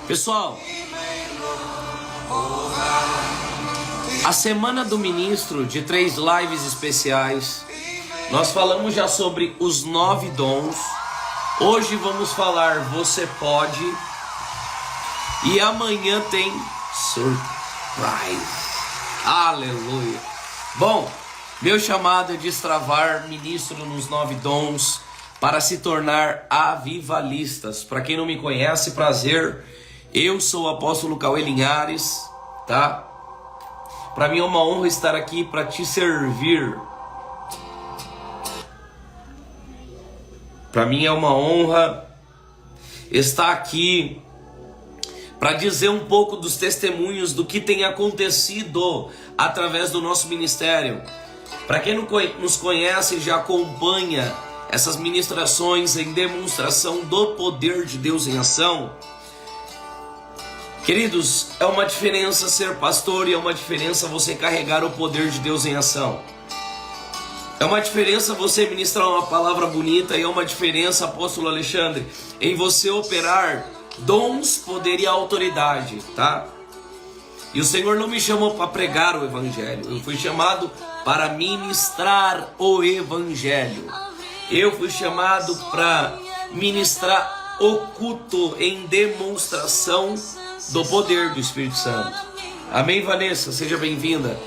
Pessoal, a semana do ministro de 3 lives especiais, nós falamos já sobre os 9 dons. Hoje vamos falar você pode, e amanhã tem surprise. Aleluia. Bom, meu chamado é destravar ministro nos 9 dons para se tornar avivalistas. Para quem não me conhece, prazer. Eu sou o apóstolo Cauê Linhares, tá? Para mim é uma honra estar aqui para te servir. Para mim é uma honra estar aqui para dizer um pouco dos testemunhos do que tem acontecido através do nosso ministério. Para quem não nos conhece, já acompanha essas ministrações em demonstração do poder de Deus em ação. Queridos, é uma diferença ser pastor e é uma diferença você carregar o poder de Deus em ação. É uma diferença você ministrar uma palavra bonita e é uma diferença, apóstolo Alexandre, em você operar dons, poder e autoridade, tá? E o Senhor não me chamou para pregar o evangelho, eu fui chamado para ministrar o evangelho. Eu fui chamado para ministrar o culto em demonstração do poder do Espírito Santo. Amém, Vanessa? Seja bem-vinda.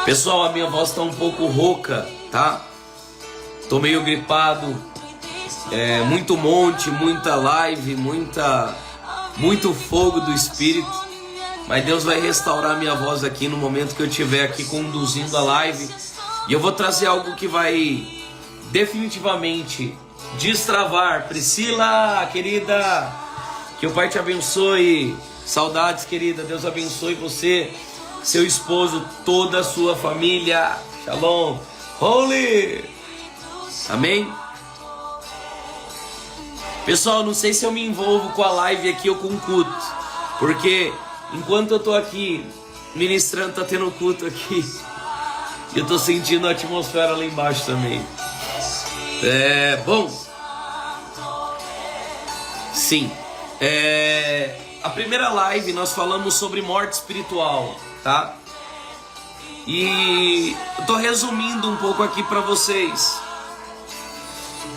Pessoal, a minha voz está um pouco rouca, tá? Tô meio gripado. Muito monte, muita live, muito fogo do Espírito. Mas Deus vai restaurar minha voz aqui no momento que eu estiver aqui conduzindo a live. E eu vou trazer algo que vai definitivamente destravar. Priscila, querida, que o Pai te abençoe. Saudades, querida. Deus abençoe você, seu esposo, toda a sua família. Shalom. Holy. Amém? Pessoal, não sei se eu me envolvo com a live aqui ou com o culto, porque enquanto eu tô aqui ministrando, tá tendo culto aqui. Eu tô sentindo a atmosfera lá embaixo também. Bom. Sim. A primeira live nós falamos sobre morte espiritual, tá? E eu tô resumindo um pouco aqui para vocês.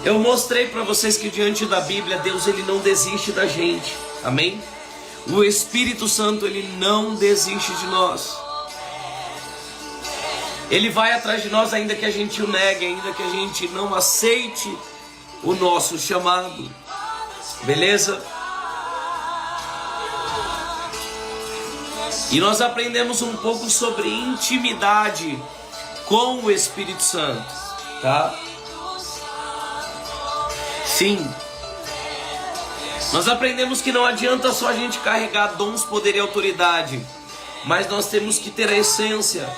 Eu mostrei para vocês que diante da Bíblia, Deus ele não desiste da gente. Amém? O Espírito Santo ele não desiste de nós. Ele vai atrás de nós ainda que a gente o negue, ainda que a gente não aceite o nosso chamado. Beleza? E nós aprendemos um pouco sobre intimidade com o Espírito Santo, tá? Sim. Nós aprendemos que não adianta só a gente carregar dons, poder e autoridade, mas nós temos que ter a essência.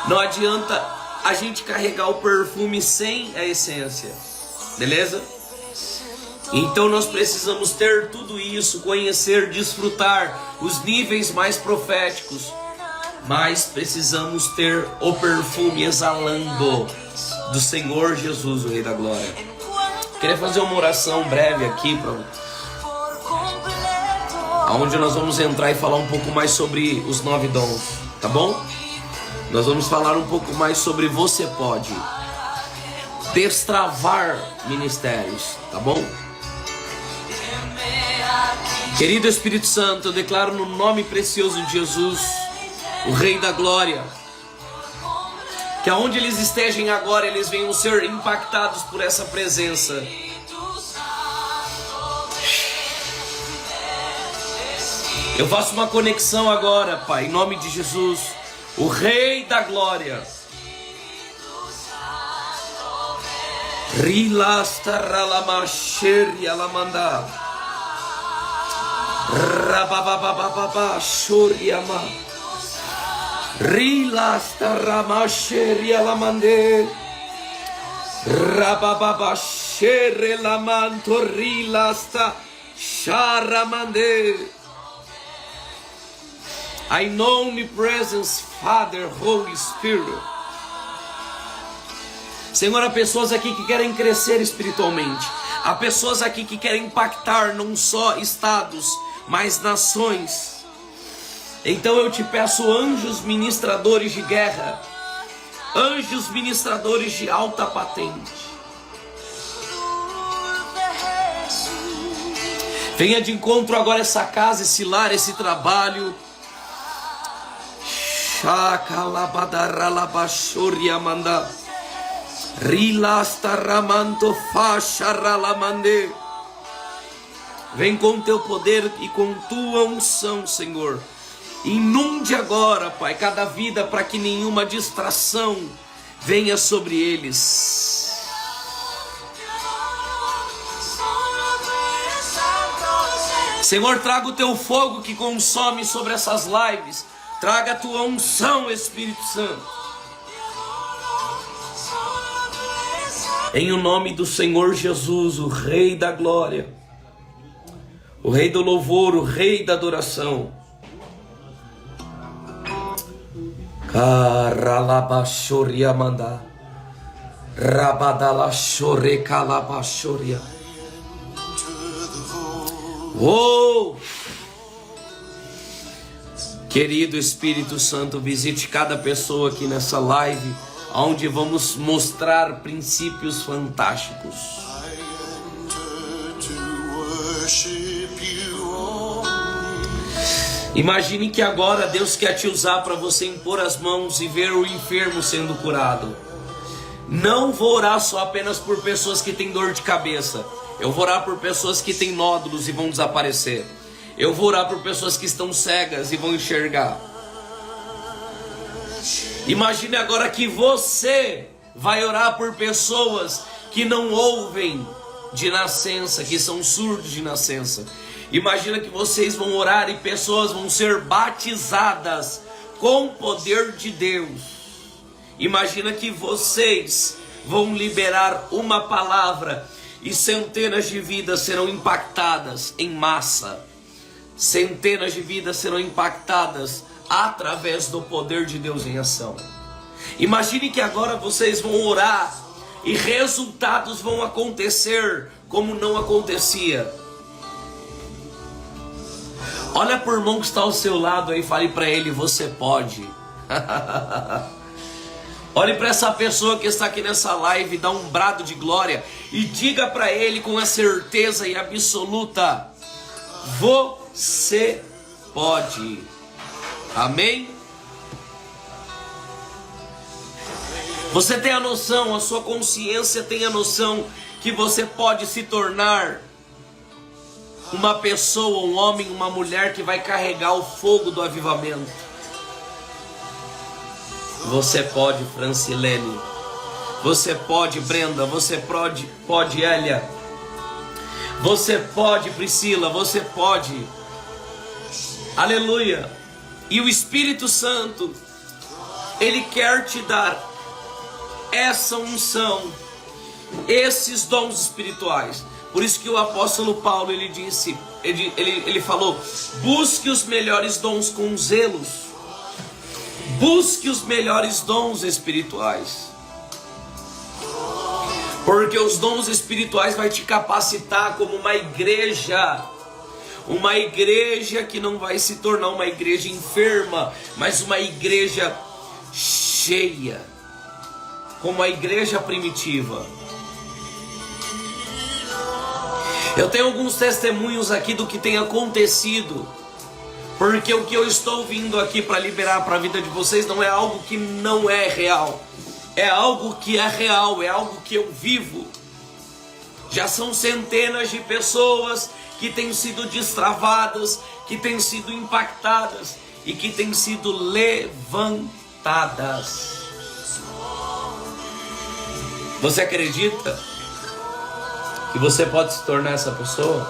Não adianta a gente carregar o perfume sem a essência, beleza? Então nós precisamos ter tudo isso, conhecer, desfrutar os níveis mais proféticos, mas precisamos ter o perfume exalando do Senhor Jesus, o Rei da Glória. Queria fazer uma oração breve aqui, onde nós vamos entrar e falar um pouco mais sobre os 9 dons, tá bom? Nós vamos falar um pouco mais sobre você pode destravar ministérios, tá bom? Querido Espírito Santo, eu declaro no nome precioso de Jesus, o Rei da Glória, que aonde eles estejam agora, eles venham ser impactados por essa presença. Eu faço uma conexão agora, Pai, em nome de Jesus, o Rei da Glória. Rabababababa shoriama rilasta ramasheria lamande rabababa shere lamanto rilasta sharamande. I know omnipresence, Father, Holy Spirit. Senhor, há pessoas aqui que querem crescer espiritualmente. Há pessoas aqui que querem impactar não só estados, mas nações. Então eu te peço, anjos ministradores de guerra, anjos ministradores de alta patente, venha de encontro agora essa casa, esse lar, esse trabalho. Shakalabadaralabashoriamanda Rilastaramanto Fasharalamande. Vem com teu poder e com tua unção, Senhor. Inunde agora, Pai, cada vida, para que nenhuma distração venha sobre eles. Senhor, traga o teu fogo que consome sobre essas lives. Traga a tua unção, Espírito Santo. Em o nome do Senhor Jesus, o Rei da Glória, o Rei do Louvor, o Rei da Adoração. Caralabashoriamanda Rabadalashorrecalabachoria. Oh! Querido Espírito Santo, visite cada pessoa aqui nessa live, onde vamos mostrar princípios fantásticos. Imagine que agora Deus quer te usar para você impor as mãos e ver o enfermo sendo curado. Não vou orar só apenas por pessoas que têm dor de cabeça. Eu vou orar por pessoas que têm nódulos e vão desaparecer. Eu vou orar por pessoas que estão cegas e vão enxergar. Imagine agora que você vai orar por pessoas que não ouvem de nascença, que são surdos de nascença. Imagina que vocês vão orar e pessoas vão ser batizadas com o poder de Deus. Imagina que vocês vão liberar uma palavra e centenas de vidas serão impactadas em massa. Centenas de vidas serão impactadas através do poder de Deus em ação. Imagine que agora vocês vão orar e resultados vão acontecer como não acontecia. Olha para o irmão que está ao seu lado aí e fale para ele: você pode. Olhe para essa pessoa que está aqui nessa live, dá um brado de glória e diga para ele com a certeza e absoluta: você pode. Amém? Você tem a noção, a sua consciência tem a noção que você pode se tornar uma pessoa, um homem, uma mulher que vai carregar o fogo do avivamento. Você pode, Francilene. Você pode, Brenda. Você pode, Elia. Você pode, Priscila. Você pode. Aleluia. E o Espírito Santo, Ele quer te dar essa unção, esses dons espirituais. Por isso que o apóstolo Paulo, ele disse, ele falou: busque os melhores dons com zelos. Busque os melhores dons espirituais. Porque os dons espirituais vai te capacitar como uma igreja. Uma igreja que não vai se tornar uma igreja enferma, mas uma igreja cheia. Como a igreja primitiva. Eu tenho alguns testemunhos aqui do que tem acontecido, porque o que eu estou vindo aqui para liberar para a vida de vocês não é algo que não é real, é algo que é real, é algo que eu vivo. Já são centenas de pessoas que têm sido destravadas, que têm sido impactadas e que têm sido levantadas. Você acredita que você pode se tornar essa pessoa?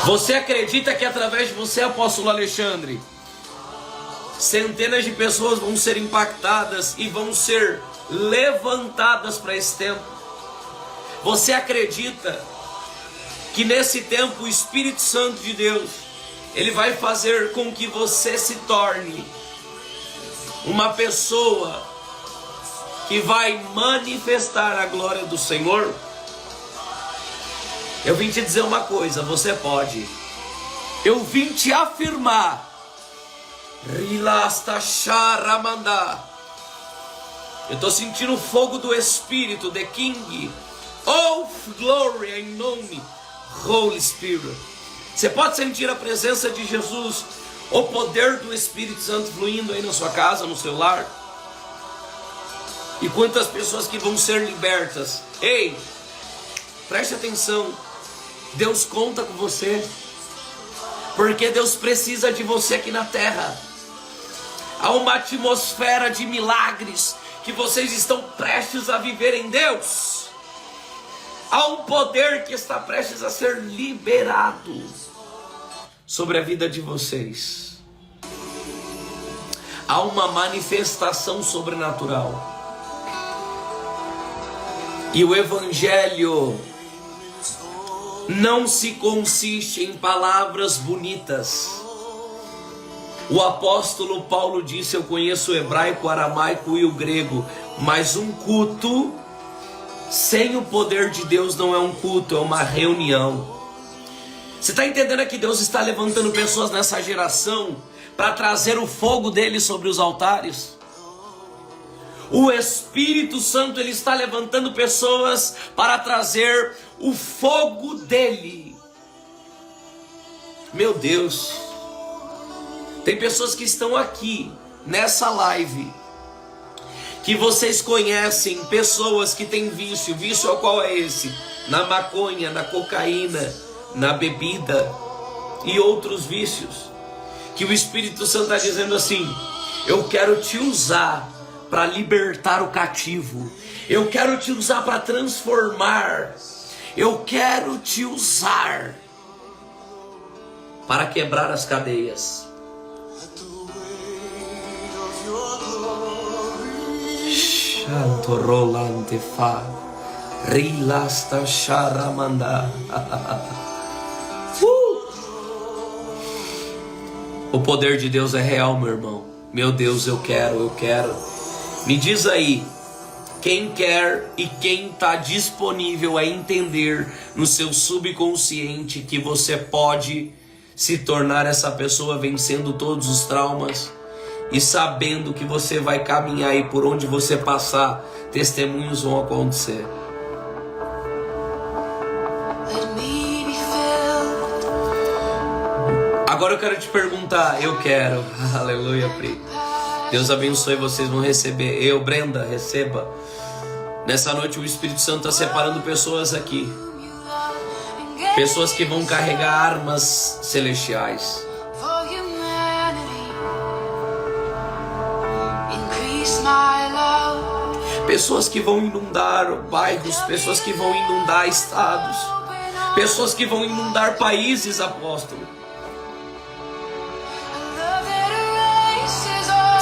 Você acredita que através de você, apóstolo Alexandre, centenas de pessoas vão ser impactadas e vão ser levantadas para esse tempo? Você acredita que nesse tempo o Espírito Santo de Deus, ele vai fazer com que você se torne uma pessoa que vai manifestar a glória do Senhor. Eu vim te dizer uma coisa, você pode. Eu vim te afirmar. Rilasta Sharamanda. Eu estou sentindo o fogo do Espírito, the King of Glory, em nome Holy Spirit. Você pode sentir a presença de Jesus, o poder do Espírito Santo fluindo aí na sua casa, no seu lar. E quantas pessoas que vão ser libertas. Ei, preste atenção. Deus conta com você, porque Deus precisa de você aqui na terra. Há uma atmosfera de milagres que vocês estão prestes a viver em Deus. Há um poder que está prestes a ser liberado sobre a vida de vocês. Há uma manifestação sobrenatural. E o Evangelho não se consiste em palavras bonitas. O apóstolo Paulo disse: eu conheço o hebraico, o aramaico e o grego, mas um culto sem o poder de Deus não é um culto, é uma reunião. Você está entendendo que Deus está levantando pessoas nessa geração para trazer o fogo dele sobre os altares? O Espírito Santo, ele está levantando pessoas para trazer o fogo dele. Meu Deus. Tem pessoas que estão aqui nessa live, que vocês conhecem, pessoas que têm vício. Vício ao qual é esse? Na maconha, na cocaína, na bebida e outros vícios. Que o Espírito Santo está dizendo assim: eu quero te usar para libertar o cativo. Eu quero te usar para transformar. Eu quero te usar para quebrar as cadeias. Shanto rolante fa rilasta sharamanda. O poder de Deus é real, meu irmão. Meu Deus, eu quero. Me diz aí, quem quer e quem está disponível a entender no seu subconsciente que você pode se tornar essa pessoa vencendo todos os traumas e sabendo que você vai caminhar e por onde você passar, testemunhos vão acontecer. Agora eu quero te perguntar, eu quero. Aleluia, Pri. Deus abençoe, vocês vão receber. Eu, Brenda, receba. Nessa noite o Espírito Santo está separando pessoas aqui. Pessoas que vão carregar armas celestiais. Pessoas que vão inundar bairros, pessoas que vão inundar estados, pessoas que vão inundar países, apóstolo.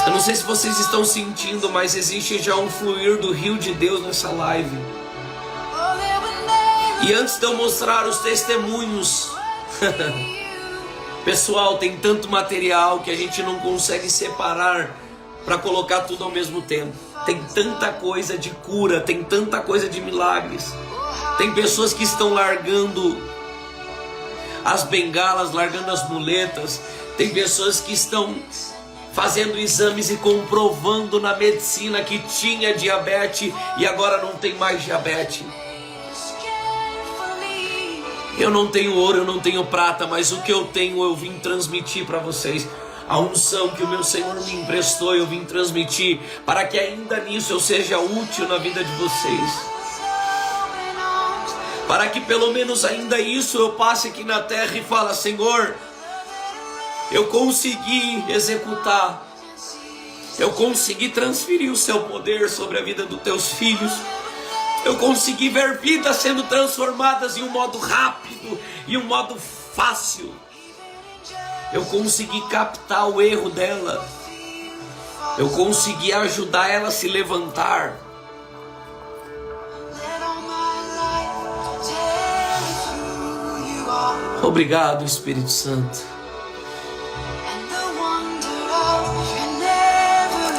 Eu não sei se vocês estão sentindo, mas existe já um fluir do rio de Deus nessa live. E antes de eu mostrar os testemunhos, pessoal, tem tanto material que a gente não consegue separar para colocar tudo ao mesmo tempo. Tem tanta coisa de cura, tem tanta coisa de milagres. Tem pessoas que estão largando as bengalas, largando as muletas. Tem pessoas que estão fazendo exames e comprovando na medicina que tinha diabetes e agora não tem mais diabetes. Eu não tenho ouro, eu não tenho prata, mas o que eu tenho eu vim transmitir para vocês. A unção que o meu Senhor me emprestou, eu vim transmitir para que ainda nisso eu seja útil na vida de vocês. Para que pelo menos ainda isso eu passe aqui na terra e fale: Senhor, eu consegui executar, eu consegui transferir o seu poder sobre a vida dos teus filhos, eu consegui ver vidas sendo transformadas em um modo rápido, em um modo fácil, eu consegui captar o erro dela, eu consegui ajudar ela a se levantar. Obrigado, Espírito Santo.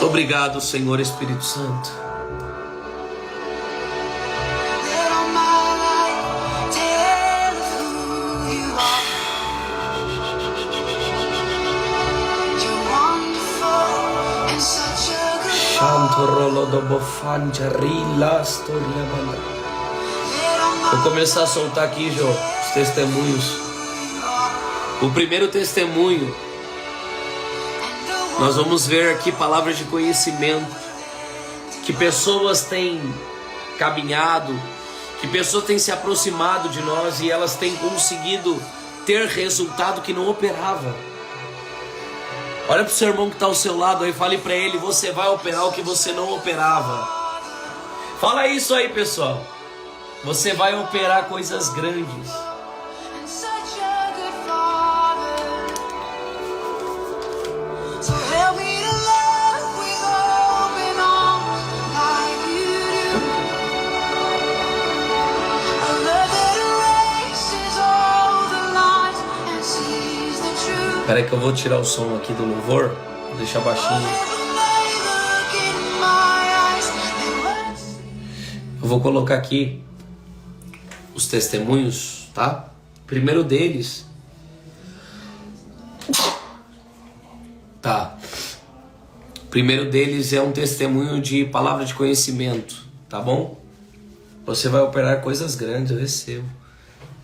Obrigado, Senhor Espírito Santo. Vou começar a soltar aqui, Jô, os testemunhos. O primeiro testemunho, nós vamos ver aqui palavras de conhecimento, que pessoas têm caminhado, que pessoas têm se aproximado de nós e elas têm conseguido ter resultado que não operava. Olha para o seu irmão que está ao seu lado aí, fale para ele: você vai operar o que você não operava. Fala isso aí, pessoal. Você vai operar coisas grandes. Espera aí que eu vou tirar o som aqui do louvor. Vou deixar baixinho. Eu vou colocar aqui os testemunhos, tá? Primeiro deles, tá? Primeiro deles é um testemunho de palavra de conhecimento, tá bom? Você vai operar coisas grandes, eu recebo.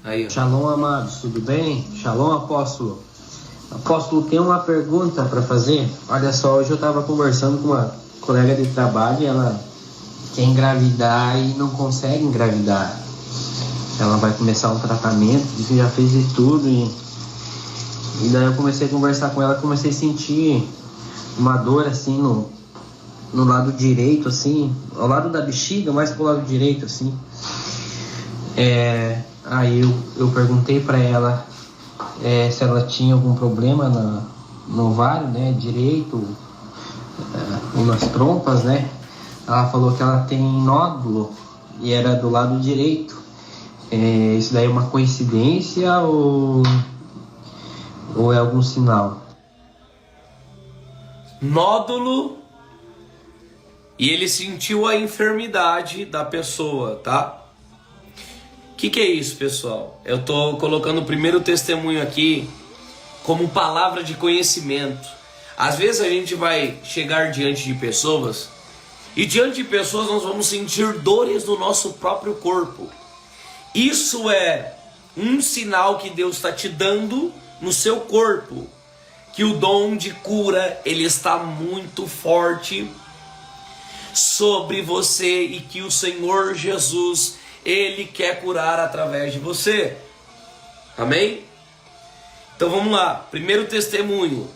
Aí, ó. Shalom, amados, tudo bem? Shalom, apóstolo. Apóstolo, tem uma pergunta para fazer. Olha só, hoje eu estava conversando com uma colega de trabalho e ela quer engravidar e não consegue engravidar. Ela vai começar um tratamento, disse que já fez de tudo e daí eu comecei a conversar com ela, comecei a sentir uma dor assim no lado direito, assim, ao lado da bexiga, mais pro lado direito, assim. Aí eu perguntei para ela se ela tinha algum problema no ovário, né, direito, ou nas trompas, né. Ela falou que ela tem nódulo e era do lado direito. Isso daí é uma coincidência ou é algum sinal? Nódulo, e ele sentiu a enfermidade da pessoa, tá? O que é isso, pessoal? Eu tô colocando o primeiro testemunho aqui como palavra de conhecimento. Às vezes a gente vai chegar diante de pessoas e diante de pessoas nós vamos sentir dores no nosso próprio corpo. Isso é um sinal que Deus está te dando no seu corpo, que o dom de cura ele está muito forte sobre você e que o Senhor Jesus ele quer curar através de você. Amém? Então vamos lá. Primeiro testemunho.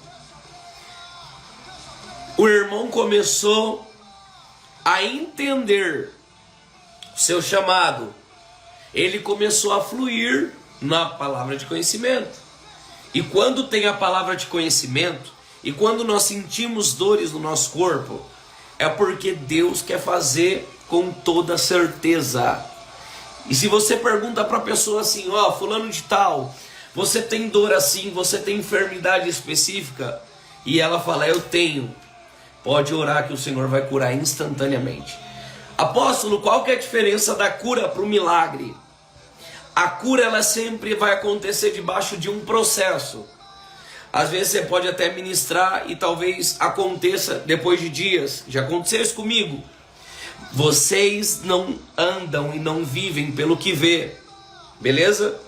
O irmão começou a entender o seu chamado. Ele começou a fluir na palavra de conhecimento. E quando tem a palavra de conhecimento, e quando nós sentimos dores no nosso corpo, é porque Deus quer fazer com toda certeza. E se você pergunta para a pessoa assim, ó, fulano de tal, você tem dor assim, você tem enfermidade específica? E ela fala, eu tenho. Pode orar que o Senhor vai curar instantaneamente. Apóstolo, qual que é a diferença da cura para o milagre? A cura ela sempre vai acontecer debaixo de um processo. Às vezes você pode até ministrar e talvez aconteça depois de dias. Já aconteceu isso comigo. Vocês não andam e não vivem pelo que vê. Beleza?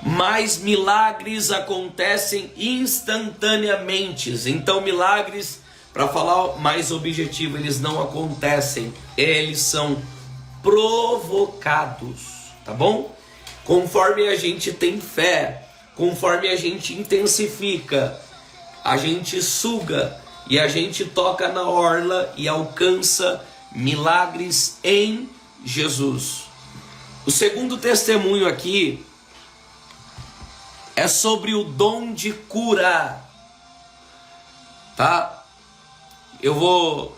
Mas milagres acontecem instantaneamente. Então milagres, para falar mais objetivo, eles não acontecem. Eles são provocados. Tá bom? Conforme a gente tem fé, conforme a gente intensifica, a gente suga e a gente toca na orla e alcança milagres em Jesus. O segundo testemunho aqui é sobre o dom de cura, tá? Eu vou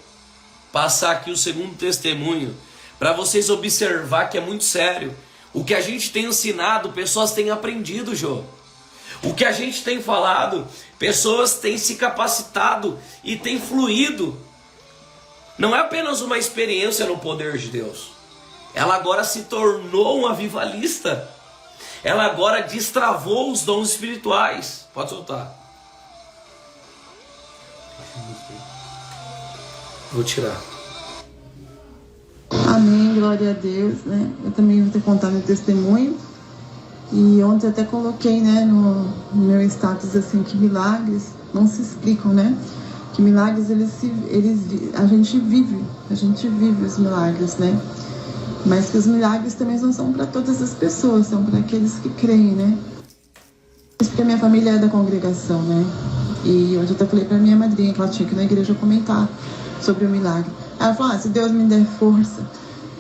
passar aqui o segundo testemunho para vocês observar que é muito sério. O que a gente tem ensinado, pessoas têm aprendido, Jô. O que a gente tem falado, pessoas têm se capacitado e têm fluído. Não é apenas uma experiência no poder de Deus. Ela agora se tornou um avivalista. Ela agora destravou os dons espirituais. Pode soltar. Vou tirar. Amém, glória a Deus, né? Eu também vou ter contado meu testemunho. E ontem eu até coloquei, né, no meu status, assim, que milagres não se explicam, né? Que milagres, a gente vive os milagres, né? Mas que os milagres também não são para todas as pessoas, são para aqueles que creem, né? Porque a minha família é da congregação, né? E hoje eu até falei para minha madrinha que ela tinha que ir na igreja comentar sobre o milagre. Ela falou, se Deus me der força,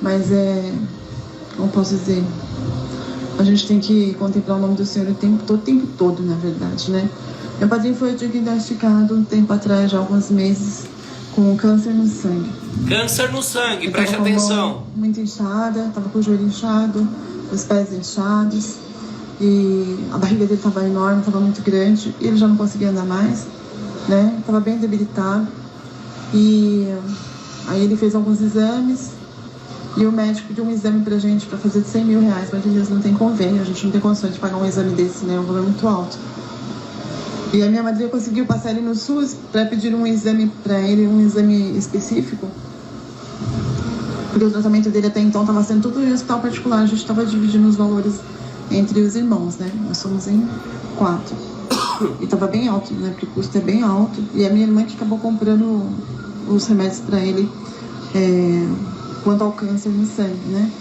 mas como posso dizer, a gente tem que contemplar o nome do Senhor o tempo todo, na verdade, né? Meu padrinho foi diagnosticado um tempo atrás, já há alguns meses, com câncer no sangue. Câncer no sangue, preste atenção. Muito inchada, tava com o joelho inchado, os pés inchados, e a barriga dele tava enorme, tava muito grande, e ele já não conseguia andar mais, né? Tava bem debilitado. E aí ele fez alguns exames, e o médico pediu um exame pra gente pra fazer de 100 mil reais, mas eles não tem convênio, a gente não tem condições de pagar um exame desse, né? É um valor muito alto. E a minha madrinha conseguiu passar ele no SUS para pedir um exame para ele, um exame específico. Porque o tratamento dele até então estava sendo tudo em hospital particular. A gente estava dividindo os valores entre os irmãos, né? Nós somos em 4. E estava bem alto, né? Porque o custo é bem alto. E a minha irmã que acabou comprando os remédios para ele quanto ao câncer no sangue, né?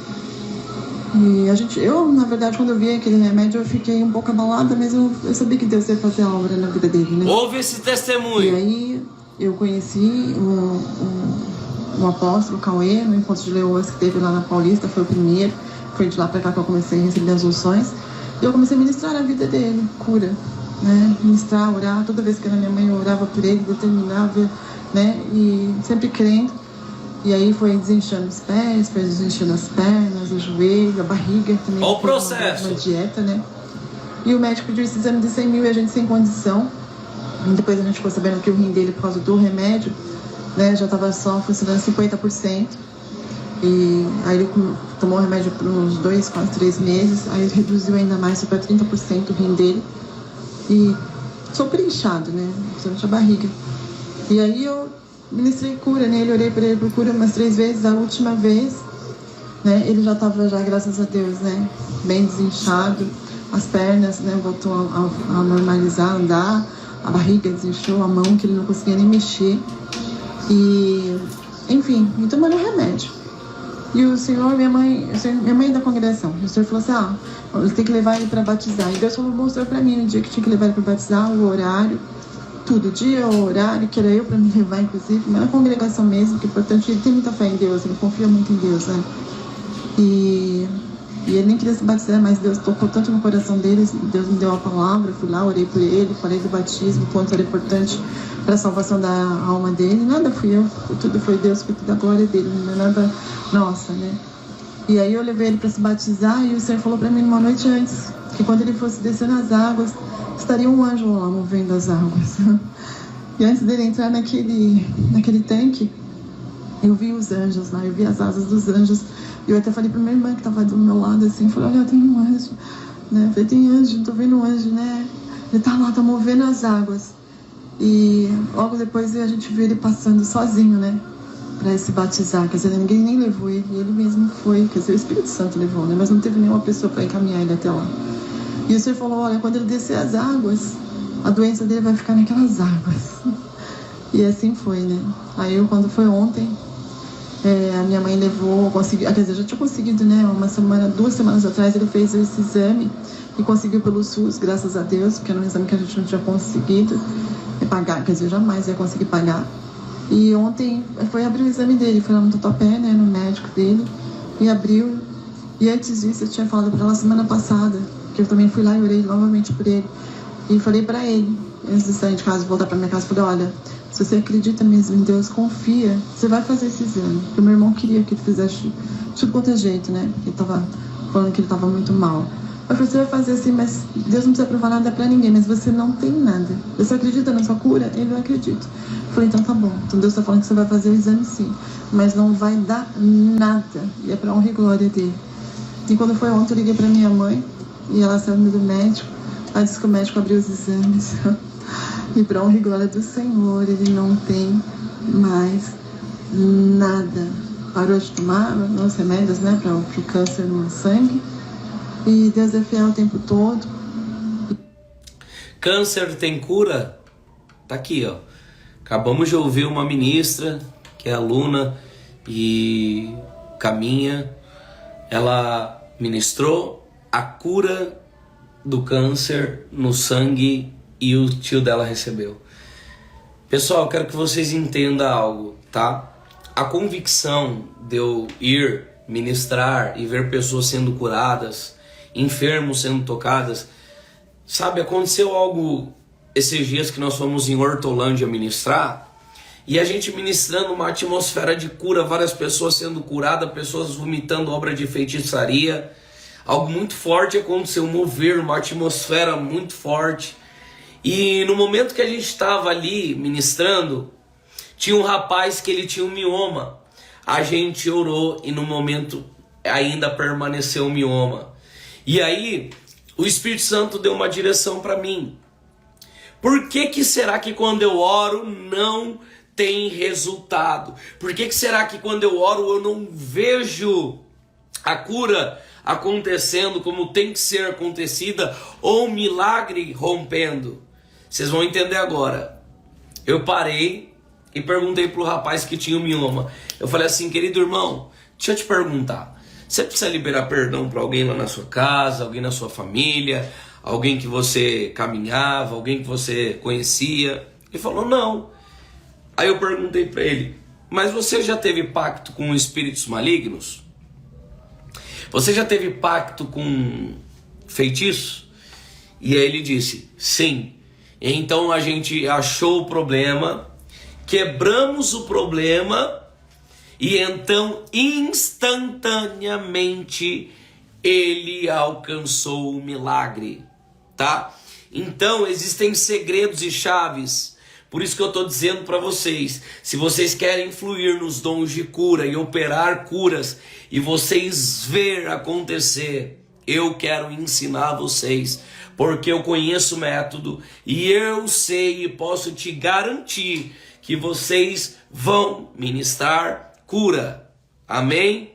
E eu, na verdade, quando eu vi aquele remédio, eu fiquei um pouco abalada, mas eu sabia que Deus ia fazer a obra na vida dele, né? Ouve esse testemunho. E aí, eu conheci o apóstolo Cauê, no encontro de leoas que teve lá na Paulista, foi o primeiro. Foi de lá pra cá que eu comecei a receber as unções. E eu comecei a ministrar na vida dele, cura, né? Ministrar, orar. Toda vez que era minha mãe, eu orava por ele, determinava, né? E sempre crendo. E aí foi desinchando os pés, foi desinchando as pernas, o joelho, a barriga também. Olha o processo. Uma dieta, né? E o médico pediu esse exame de 100 mil e a gente sem condição. E depois a gente ficou sabendo que o rim dele, por causa do remédio, né, já estava só funcionando 50%. E aí ele tomou o remédio por uns 2, quase 3 meses. Aí ele reduziu ainda mais, foi para 30% o rim dele. E super inchado, né? Principalmente a barriga. E aí eu ministrei cura nele, orei por ele por cura umas 3 vezes. A última vez, né, ele já estava, graças a Deus, né, bem desinchado. As pernas, né, voltou a normalizar, andar. A barriga desinchou, a mão que ele não conseguia nem mexer. E, enfim, me tomando remédio. E o Senhor, minha mãe é da congregação. O Senhor falou assim, você tem que levar ele para batizar. E Deus mostrou para mim o dia que tinha que levar ele para batizar, o horário. Tudo, o dia, o horário, que era eu para me levar, inclusive, mas na congregação mesmo, que é importante, ele tem muita fé em Deus, ele confia muito em Deus, né? E ele nem queria se batizar, mas Deus tocou tanto no coração dele, Deus me deu a palavra, fui lá, orei por ele, falei do batismo, quanto era importante para a salvação da alma dele. Nada fui eu, tudo foi Deus, foi tudo a glória dele, não é nada nossa, né? E aí eu levei ele para se batizar e o Senhor falou para mim uma noite antes, que quando ele fosse descer nas águas, estaria um anjo lá movendo as águas. E antes dele entrar naquele tanque, eu vi os anjos lá, eu vi as asas dos anjos. E eu até falei pra minha irmã que estava do meu lado assim, falei, olha, tem um anjo, né? Eu falei, tem anjo, não tô vendo um anjo, né? Ele tá lá, tá movendo as águas. E logo depois a gente viu ele passando sozinho, né? Pra se batizar, quer dizer, ninguém nem levou ele mesmo foi, quer dizer, o Espírito Santo levou, né? Mas não teve nenhuma pessoa para encaminhar ele até lá. E o Senhor falou, olha, quando ele descer as águas, a doença dele vai ficar naquelas águas. E assim foi, né? Aí quando foi ontem, a minha mãe levou, conseguiu, quer dizer, já tinha conseguido, né? 2 semanas atrás ele fez esse exame e conseguiu pelo SUS, graças a Deus, porque era um exame que a gente não tinha conseguido pagar, quer dizer, jamais ia conseguir pagar. E ontem foi abrir o exame dele, foi lá no Tatuapé, né, no médico dele, e abriu. E antes disso eu tinha falado para ela semana passada, que eu também fui lá e orei novamente por ele. E falei para ele, antes de sair de casa, voltar para minha casa, falei, olha, se você acredita mesmo em Deus, confia, você vai fazer esse exame. Porque o meu irmão queria que ele fizesse de tudo quanto é jeito, né, porque ele tava falando que ele tava muito mal. Eu falei, você vai fazer assim, mas Deus não precisa provar nada pra ninguém, mas você não tem nada. Você acredita na sua cura? Ele não acredita. Eu falei, então tá bom. Então Deus tá falando que você vai fazer o exame sim, mas não vai dar nada. E é pra honra e glória dele. E quando foi ontem, eu liguei pra minha mãe, e ela saiu do médico. Ela disse que o médico abriu os exames. E pra honra e glória do Senhor, ele não tem mais nada. Parou de tomar os remédios, né, para o câncer no sangue. E Deus é fiel o tempo todo. Câncer tem cura? Tá aqui, ó. Acabamos de ouvir uma ministra, que é aluna e caminha. Ela ministrou a cura do câncer no sangue e o tio dela recebeu. Pessoal, eu quero que vocês entendam algo, tá? A convicção de eu ir ministrar e ver pessoas sendo curadas, enfermos sendo tocadas, sabe, aconteceu algo esses dias que nós fomos em Hortolândia ministrar, e a gente ministrando uma atmosfera de cura, várias pessoas sendo curadas, pessoas vomitando obra de feitiçaria, algo muito forte aconteceu, uma atmosfera muito forte. E no momento que a gente estava ali ministrando, tinha um rapaz que ele tinha um mioma. A gente orou e no momento ainda permaneceu o mioma. E aí o Espírito Santo deu uma direção para mim. Por que será que quando eu oro não tem resultado? Por que será que quando eu oro eu não vejo a cura acontecendo como tem que ser acontecida ou um milagre rompendo? Vocês vão entender agora. Eu parei e perguntei pro rapaz que tinha o mioma. Eu falei assim: querido irmão, deixa eu te perguntar. Você precisa liberar perdão para alguém lá na sua casa, alguém na sua família, alguém que você caminhava, alguém que você conhecia? Ele falou: não. Aí eu perguntei para ele: mas você já teve pacto com espíritos malignos? Você já teve pacto com feitiço? E aí ele disse: sim. Então a gente achou o problema, quebramos o problema e então instantaneamente ele alcançou o milagre, tá? Então existem segredos e chaves. Por isso que eu estou dizendo para vocês, se vocês querem fluir nos dons de cura e operar curas e vocês ver acontecer, eu quero ensinar vocês, porque eu conheço o método e eu sei e posso te garantir que vocês vão ministrar cura. Amém?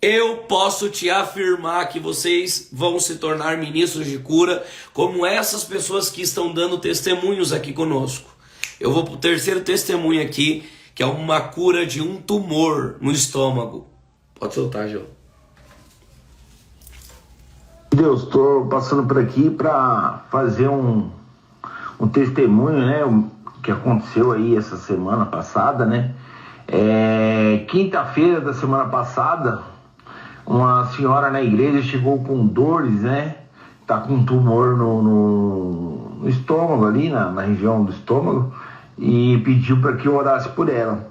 Eu posso te afirmar que vocês vão se tornar ministros de cura, como essas pessoas que estão dando testemunhos aqui conosco. Eu vou para o terceiro testemunho aqui, que é uma cura de um tumor no estômago. Pode soltar, João. Deus, estou passando por aqui para fazer um testemunho, né? O que aconteceu aí essa semana passada, né? Quinta-feira da semana passada, uma senhora na igreja chegou com dores, né? Tá com um tumor no estômago ali, na região do estômago, e pediu para que eu orasse por ela.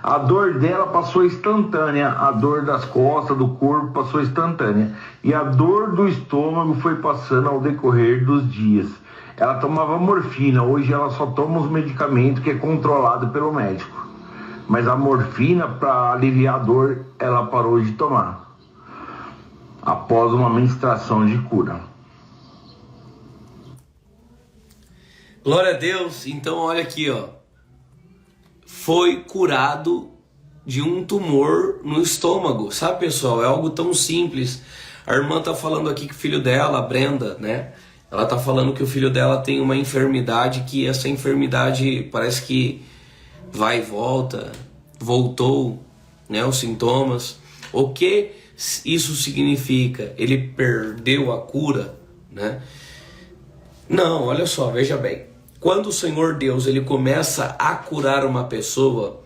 A dor dela passou instantânea, a dor das costas, do corpo passou instantânea, e a dor do estômago foi passando ao decorrer dos dias. Ela tomava morfina, hoje ela só toma os medicamentos que é controlado pelo médico. Mas a morfina, para aliviar a dor, ela parou de tomar, após uma ministração de cura. Glória a Deus. Então olha aqui, ó. Foi curado de um tumor no estômago. Sabe, pessoal, é algo tão simples. A irmã tá falando aqui que o filho dela, a Brenda, né? Ela tá falando que o filho dela tem uma enfermidade, que essa enfermidade parece que vai e volta, voltou, né, os sintomas. O que isso significa? Ele perdeu a cura, né? Não, olha só, veja bem. Quando o Senhor Deus ele começa a curar uma pessoa,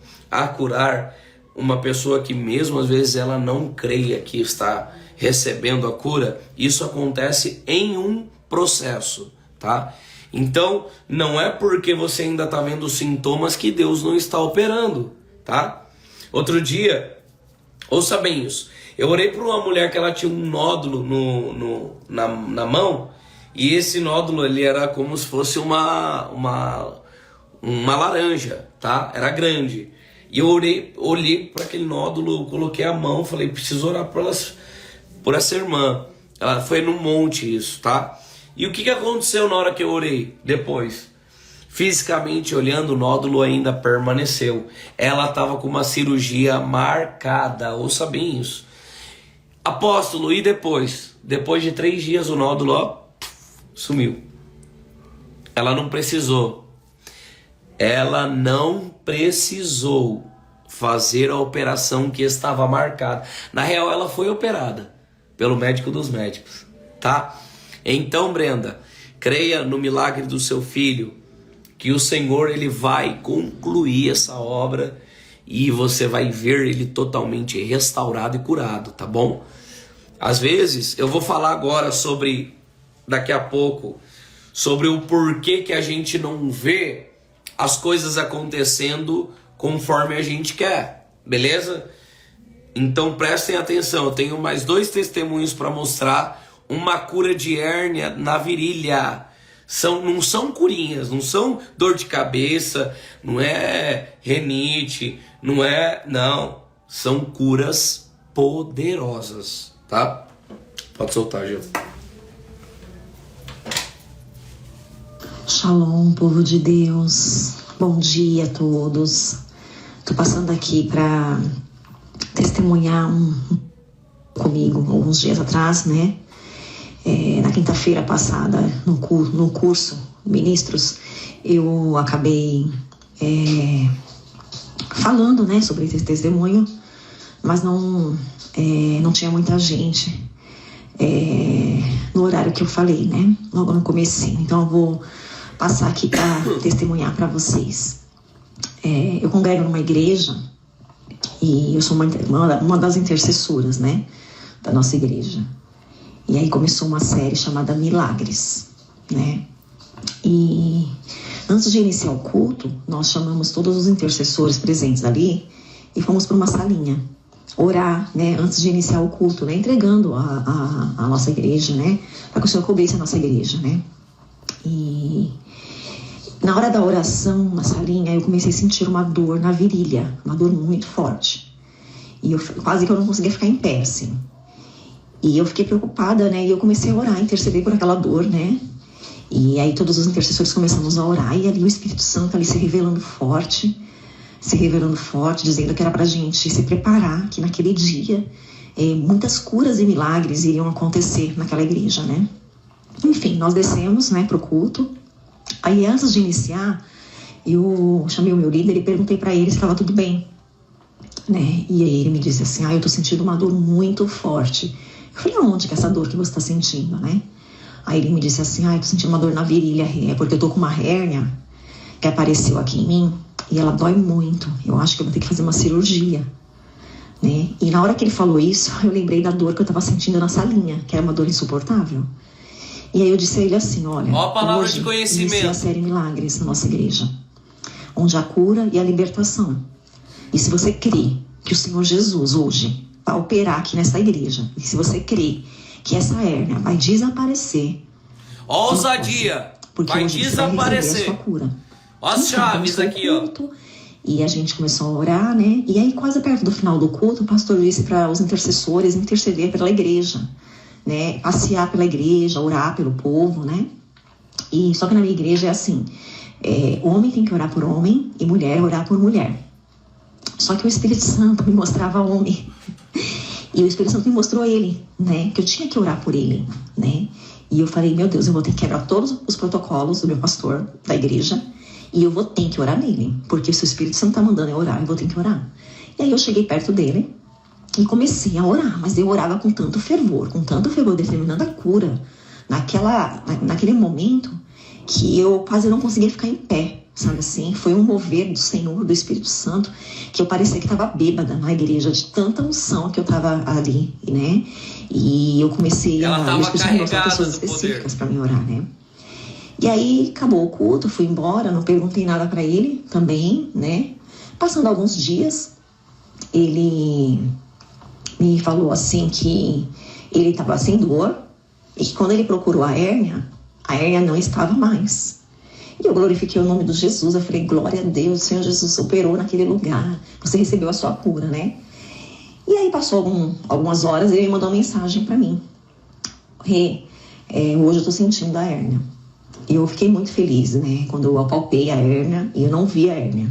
que mesmo às vezes ela não creia que está recebendo a cura, isso acontece em um processo, tá? Então, não é porque você ainda está vendo os sintomas que Deus não está operando, tá? Outro dia, ouça bem isso, eu orei por uma mulher que ela tinha um nódulo na mão, e esse nódulo ele era como se fosse uma laranja, tá? Era grande. E eu olhei para aquele nódulo, coloquei a mão, falei, preciso orar por essa irmã. Ela foi no monte isso, tá? E o que aconteceu na hora que eu orei depois? Fisicamente olhando, o nódulo ainda permaneceu. Ela estava com uma cirurgia marcada, ouça bem isso. Apóstolo, e depois? Depois de 3 dias o nódulo sumiu. Ela não precisou fazer a operação que estava marcada. Na real, ela foi operada pelo médico dos médicos, tá? Então, Brenda, creia no milagre do seu filho, que o Senhor ele vai concluir essa obra e você vai ver ele totalmente restaurado e curado, tá bom? Às vezes, eu vou falar agora daqui a pouco, sobre o porquê que a gente não vê as coisas acontecendo conforme a gente quer, beleza? Então prestem atenção, eu tenho mais 2 testemunhos para mostrar uma cura de hérnia na virilha. Não são curinhas, não são dor de cabeça, não é renite, não, são curas poderosas, tá? Pode soltar, Gil. Shalom, povo de Deus, bom dia a todos. Tô passando aqui para testemunhar comigo alguns dias atrás, né? Na quinta-feira passada, no curso Ministros, eu acabei falando, né, sobre esse testemunho, mas não tinha muita gente no horário que eu falei, né? Logo no comecinho. Então eu vou passar aqui para testemunhar para vocês. Eu congrego numa igreja e eu sou uma das intercessoras, né, da nossa igreja. E aí começou uma série chamada Milagres, né? E antes de iniciar o culto, nós chamamos todos os intercessores presentes ali e fomos para uma salinha orar, né, antes de iniciar o culto, né, entregando a nossa igreja, né, para que o Senhor cobrisse a nossa igreja, né. E na hora da oração, na salinha, eu comecei a sentir uma dor na virilha, uma dor muito forte. E quase que eu não conseguia ficar em pé, assim. E eu fiquei preocupada, né, e eu comecei a orar, interceder por aquela dor, né. E aí todos os intercessores começamos a orar, e ali o Espírito Santo ali se revelando forte, dizendo que era pra gente se preparar, que naquele dia muitas curas e milagres iriam acontecer naquela igreja, né. Enfim, nós descemos, né, pro culto. Aí antes de iniciar, eu chamei o meu líder e perguntei pra ele se estava tudo bem, né. E aí ele me disse assim, eu tô sentindo uma dor muito forte. Eu falei, aonde que é essa dor que você está sentindo, né? Aí ele me disse assim, eu tô sentindo uma dor na virilha, é porque eu tô com uma hérnia que apareceu aqui em mim e ela dói muito. Eu acho que eu vou ter que fazer uma cirurgia, né? E na hora que ele falou isso, eu lembrei da dor que eu tava sentindo na salinha, que era uma dor insuportável. E aí eu disse a ele assim, olha, ó a palavra hoje de conhecimento. inicia a série Milagres na nossa igreja, onde a cura e a libertação. E se você crê que o Senhor Jesus hoje vai operar aqui nessa igreja, e se você crê que essa hérnia vai desaparecer, ó, ousadia, vai desaparecer, a sua cura. Ó as chaves aqui, ó. E a gente começou a orar, né? E aí quase perto do final do culto, o pastor disse para os intercessores interceder pela igreja, né? Passear pela igreja, orar pelo povo, né? E só que na minha igreja é assim, homem tem que orar por homem e mulher orar por mulher. Só que o Espírito Santo me mostrava homem. E o Espírito Santo me mostrou ele, né? Que eu tinha que orar por ele, né? E eu falei, meu Deus, eu vou ter que quebrar todos os protocolos do meu pastor, da igreja, e eu vou ter que orar nele. Porque se o Espírito Santo tá mandando eu orar, eu vou ter que orar. E aí eu cheguei perto dele e comecei a orar. Mas eu orava com tanto fervor, determinando a cura. Naquele momento que eu quase não conseguia ficar em pé. Sabe assim, foi um mover do Senhor, do Espírito Santo, que eu parecia que estava bêbada na igreja, de tanta unção que eu estava ali, né? E eu comecei ela a mostrar pessoas específicas para me orar, né? E aí acabou o culto, fui embora, não perguntei nada para ele também, né? Passando alguns dias, ele me falou assim que ele estava sem dor e que quando ele procurou a hérnia não estava mais. E eu glorifiquei o nome de Jesus, eu falei, glória a Deus, o Senhor Jesus operou naquele lugar, você recebeu a sua cura, né? E aí passou algumas horas e ele me mandou uma mensagem para mim. Hoje eu tô sentindo a hérnia. E eu fiquei muito feliz, né? Quando eu apalpei a hérnia e eu não vi a hérnia.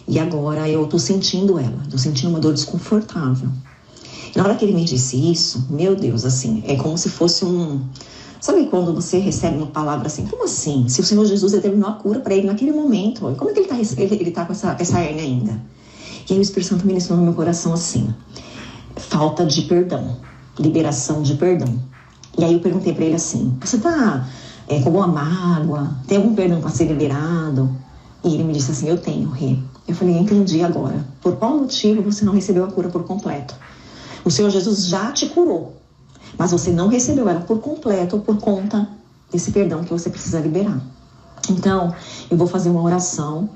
E agora eu tô sentindo ela, tô sentindo uma dor desconfortável. E na hora que ele me disse isso, meu Deus, assim, é como se fosse um... Sabe quando você recebe uma palavra assim, como assim? Se o Senhor Jesus determinou a cura para ele naquele momento, como é que ele tá com essa hérnia ainda? E aí o Espírito Santo ministrou no meu coração assim, falta de perdão, liberação de perdão. E aí eu perguntei para ele assim, você tá com alguma mágoa? Tem algum perdão para ser liberado? E ele me disse assim, eu tenho, Rê. Eu falei, entendi agora. Por qual motivo você não recebeu a cura por completo? O Senhor Jesus já te curou, mas você não recebeu ela por completo por conta desse perdão que você precisa liberar. Então, eu vou fazer uma oração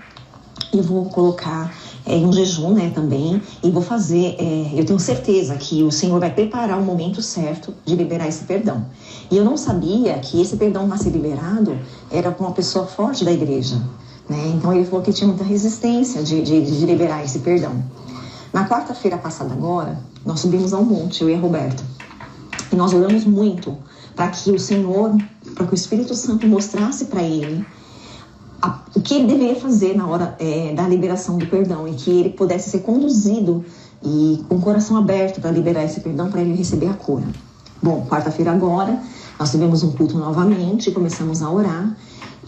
e vou colocar um jejum, né, também, e vou fazer, eu tenho certeza que o Senhor vai preparar o momento certo de liberar esse perdão. E eu não sabia que esse perdão vai ser liberado era com uma pessoa forte da igreja, né? Então ele falou que tinha muita resistência de liberar esse perdão. Na quarta-feira passada agora, nós subimos ao monte, eu e a Roberta. E nós oramos muito para que o Senhor, para que o Espírito Santo mostrasse para ele o que ele deveria fazer na hora da liberação do perdão e que ele pudesse ser conduzido e com o coração aberto para liberar esse perdão, para ele receber a cura. Bom, quarta-feira agora, nós tivemos um culto novamente, começamos a orar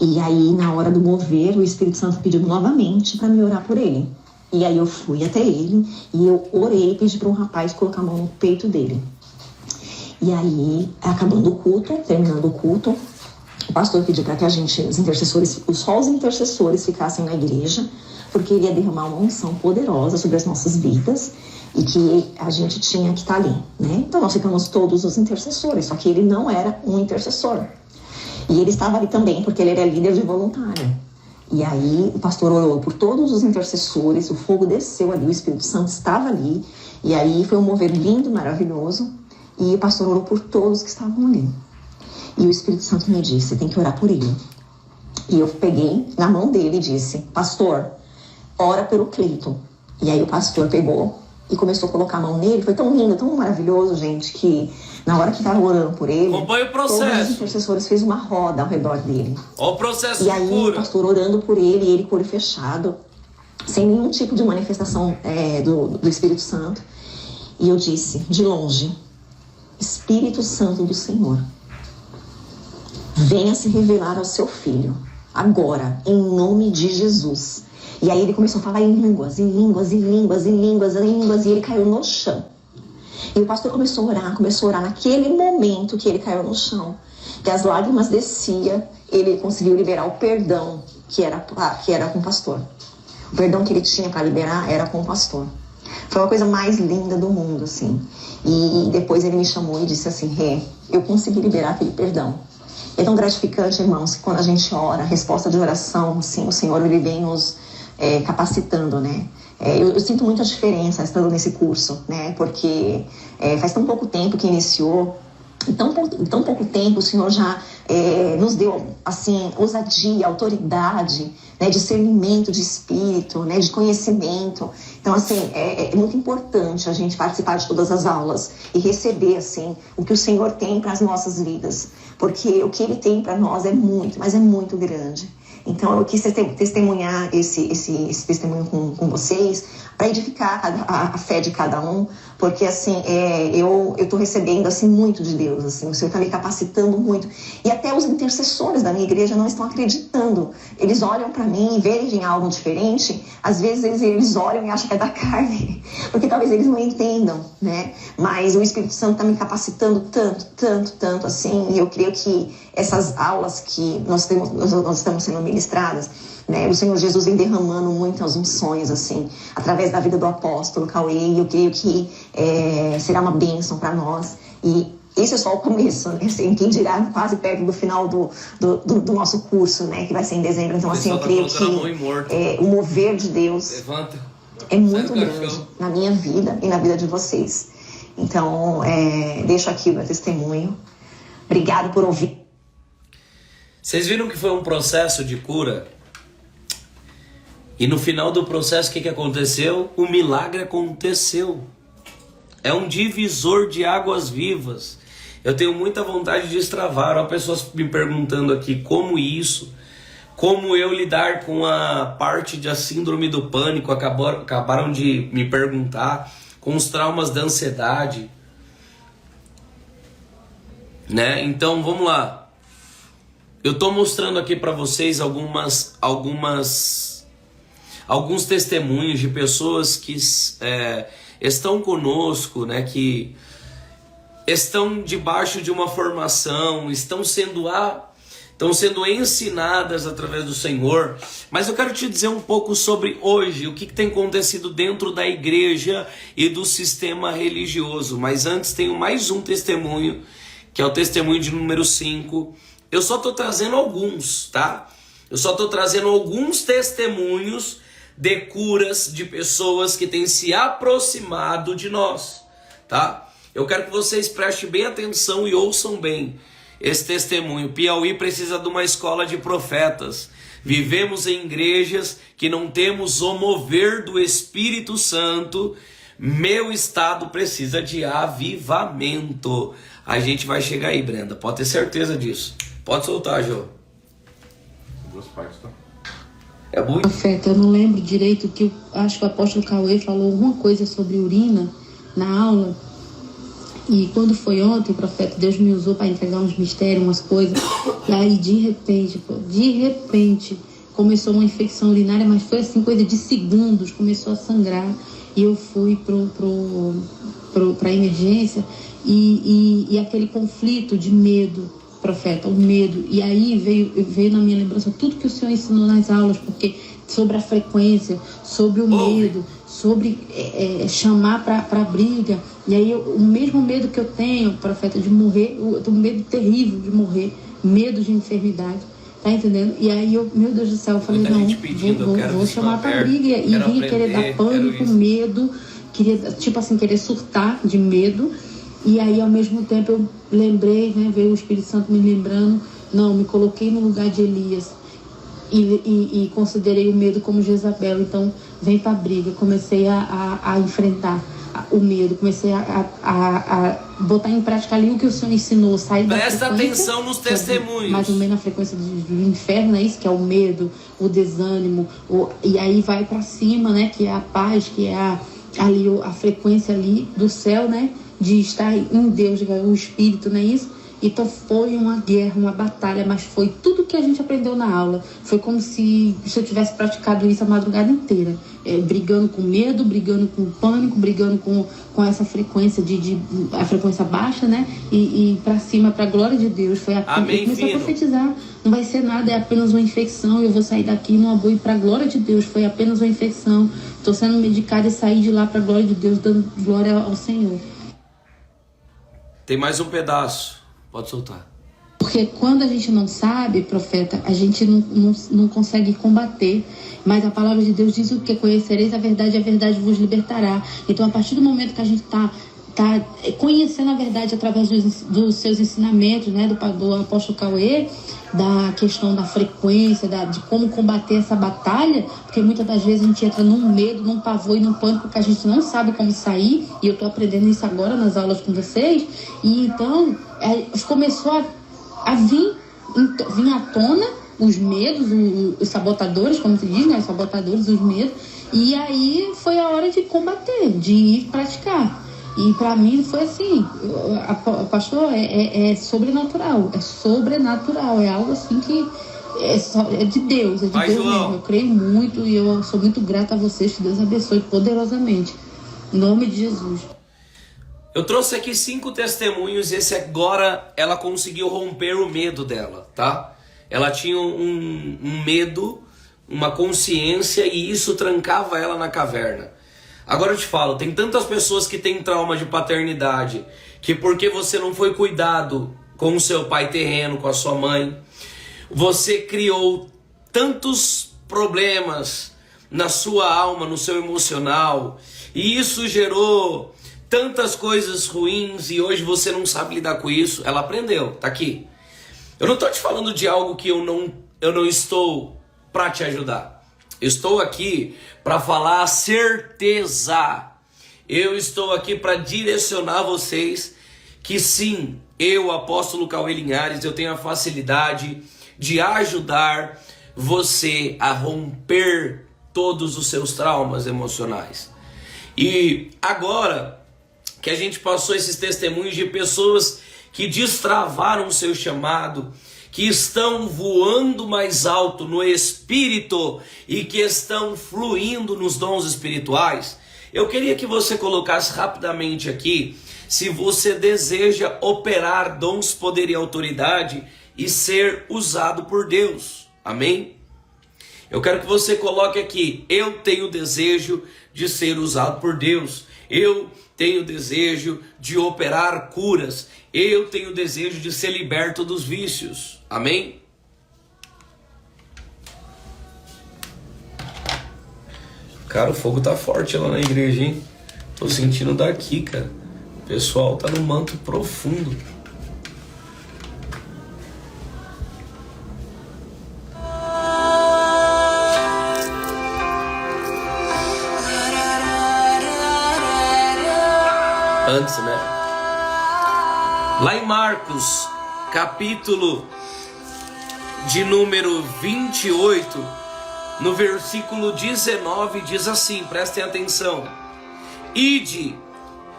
e aí na hora do mover, o Espírito Santo pediu novamente para me orar por ele. E aí eu fui até ele e eu orei e pedi para um rapaz colocar a mão no peito dele. E aí, acabando o culto, terminando o culto, o pastor pediu para que a gente, só os intercessores ficassem na igreja, porque ele ia derramar uma unção poderosa sobre as nossas vidas e que a gente tinha que estar ali, né? Então nós ficamos todos os intercessores, só que ele não era um intercessor. E ele estava ali também porque ele era líder de voluntário. E aí o pastor orou por todos os intercessores, o fogo desceu ali, o Espírito Santo estava ali, e aí foi um mover lindo, maravilhoso, e o pastor orou por todos que estavam ali. E o Espírito Santo me disse, tem que orar por ele. E eu peguei na mão dele e disse, pastor, ora pelo Cleiton. E aí o pastor pegou e começou a colocar a mão nele. Foi tão lindo, tão maravilhoso, gente, que na hora que estava orando por ele, acompanha o processo. Todos os intercessores fez uma roda ao redor dele. Olha o processo e aí de cura. O pastor orando por ele, e ele com o olho fechado, sem nenhum tipo de manifestação do Espírito Santo. E eu disse, de longe, Espírito Santo do Senhor, venha se revelar ao seu filho, agora, em nome de Jesus. E aí ele começou a falar em línguas, e ele caiu no chão. E o pastor começou a orar naquele momento que ele caiu no chão, que as lágrimas desciam, ele conseguiu liberar o perdão que era com o pastor. O perdão que ele tinha para liberar era com o pastor. Foi uma coisa mais linda do mundo, assim. E depois ele me chamou e disse assim, Rê, eu consegui liberar aquele perdão. É tão gratificante, irmãos, que quando a gente ora, a resposta de oração, assim, o Senhor ele vem nos capacitando, né? Eu sinto muita diferença estando nesse curso, né? Porque faz tão pouco tempo que iniciou, em tão pouco tempo o Senhor já nos deu, assim, ousadia, autoridade, né? Discernimento de espírito, né? De conhecimento. Então, assim, é muito importante a gente participar de todas as aulas e receber, assim, o que o Senhor tem para as nossas vidas. Porque o que Ele tem para nós é muito, mas é muito grande. Então, eu quis testemunhar esse testemunho com vocês, para edificar a fé de cada um, porque, assim, eu estou recebendo, assim, muito de Deus, assim, o Senhor está me capacitando muito. E até os intercessores da minha igreja não estão acreditando. Eles olham para mim e veem algo diferente, às vezes eles olham e acham que é da carne, porque talvez eles não entendam, né? Mas o Espírito Santo está me capacitando tanto, assim, e eu creio que essas aulas que nós estamos sendo ministradas, né, o Senhor Jesus vem derramando muitas unções, assim, através da vida do apóstolo Cauê, e eu creio que será uma bênção para nós. E isso é só o começo, né? Assim, quem dirá quase perto do final do nosso curso, né, que vai ser em dezembro. Então, assim, eu creio que o mover de Deus é muito grande na minha vida e na vida de vocês. Então, deixo aqui o meu testemunho. Obrigado por ouvir. Vocês viram que foi um processo de cura? E no final do processo, o que aconteceu? O milagre aconteceu. É um divisor de águas vivas. Eu tenho muita vontade de destravar. Há pessoas me perguntando aqui como isso, como eu lidar com a parte da síndrome do pânico, acabaram de me perguntar, com os traumas da ansiedade, né? Então vamos lá. Eu estou mostrando aqui para vocês alguns testemunhos de pessoas que estão conosco, né? Que estão debaixo de uma formação, estão sendo ensinadas através do Senhor. Mas eu quero te dizer um pouco sobre hoje, o que tem acontecido dentro da igreja e do sistema religioso. Mas antes tenho mais um testemunho, que é o testemunho de número 5. Eu só estou trazendo alguns, tá? Eu só estou trazendo alguns testemunhos de curas de pessoas que têm se aproximado de nós, tá? Eu quero que vocês prestem bem atenção e ouçam bem esse testemunho. Piauí precisa de uma escola de profetas. Vivemos em igrejas que não temos o mover do Espírito Santo. Meu estado precisa de avivamento. A gente vai chegar aí, Brenda. Pode ter certeza disso. Pode soltar, Jô. Duas partes, tá? É muito. Profeta, eu não lembro direito que eu acho que o apóstolo Cauê falou alguma coisa sobre urina na aula. E quando foi ontem, profeta, Deus me usou para entregar uns mistérios, umas coisas. E aí, de repente, começou uma infecção urinária, mas foi assim, coisa de segundos, começou a sangrar. E eu fui para a emergência e aquele conflito de medo, profeta, o medo. E aí veio na minha lembrança tudo que o Senhor ensinou nas aulas, porque sobre a frequência, sobre o medo, sobre chamar para briga. E aí o mesmo medo que eu tenho, profeta, de morrer, eu tenho um medo terrível de morrer, medo de enfermidade, tá entendendo? E aí meu Deus do céu, eu falei, não, vou chamar para briga, e vim querer dar pânico, medo, querer surtar de medo. E aí ao mesmo tempo eu lembrei, né, veio o Espírito Santo me lembrando, não, me coloquei no lugar de Elias e considerei o medo como Jezabel. Então vem pra briga, comecei a enfrentar o medo, comecei a botar em prática ali o que o Senhor ensinou, sair da frequência. Presta atenção nos testemunhos. Mais ou menos na frequência do inferno, é isso que é o medo, o desânimo, e aí vai pra cima, né, que é a paz, que é a frequência ali do céu, né, de estar em Deus, o Espírito, não é isso? Então foi uma guerra, uma batalha, mas foi tudo que a gente aprendeu na aula. Foi como se eu tivesse praticado isso a madrugada inteira. Brigando com medo, brigando com pânico, brigando com essa frequência, a frequência baixa, né? E pra cima, pra glória de Deus. Foi Amém, eu comecei a profetizar. Não vai ser nada, é apenas uma infecção. Eu vou sair daqui numa boa, e pra glória de Deus. Foi apenas uma infecção. Estou sendo medicada e sair de lá pra glória de Deus, dando glória ao Senhor. Tem mais um pedaço. Pode soltar. Porque quando a gente não sabe, profeta, a gente não consegue combater. Mas a palavra de Deus diz o que? Conhecereis a verdade vos libertará. Então, a partir do momento que a gente está conhecendo a verdade através dos seus ensinamentos, né, do apóstolo Cauê, da questão da frequência, de como combater essa batalha, porque muitas das vezes a gente entra num medo, num pavor e num pânico que a gente não sabe como sair, e eu estou aprendendo isso agora nas aulas com vocês, e então começou a vir à tona os medos, os sabotadores, como se diz, né, os sabotadores, os medos, e aí foi a hora de combater, de ir praticar. E para mim foi assim, pastor, é sobrenatural, é algo assim que é de Deus, Vai, Deus João. mesmo. Eu creio muito e eu sou muito grata a vocês, que Deus abençoe poderosamente, em nome de Jesus. Eu trouxe aqui 5 testemunhos, esse agora ela conseguiu romper o medo dela, tá? Ela tinha um medo, uma consciência, e isso trancava ela na caverna. Agora eu te falo, tem tantas pessoas que têm trauma de paternidade, que porque você não foi cuidado com o seu pai terreno, com a sua mãe, você criou tantos problemas na sua alma, no seu emocional, e isso gerou tantas coisas ruins, e hoje você não sabe lidar com isso. Ela aprendeu, tá aqui. Eu não estou te falando de algo que eu não estou para te ajudar. Estou aqui para falar a certeza. Eu estou aqui para direcionar vocês que sim, eu, apóstolo Cauê Linhares, eu tenho a facilidade de ajudar você a romper todos os seus traumas emocionais. E agora que a gente passou esses testemunhos de pessoas que destravaram o seu chamado, que estão voando mais alto no espírito e que estão fluindo nos dons espirituais, eu queria que você colocasse rapidamente aqui se você deseja operar dons, poder e autoridade e ser usado por Deus. Amém? Eu quero que você coloque aqui: eu tenho desejo de ser usado por Deus. Eu tenho desejo de operar curas. Eu tenho desejo de ser liberto dos vícios. Amém? Cara, o fogo tá forte lá na igreja, hein? Tô sentindo daqui, cara. O pessoal tá no manto profundo. Antes, né? Lá em Marcos, capítulo de número 28, no versículo 19, diz assim, prestem atenção: ide,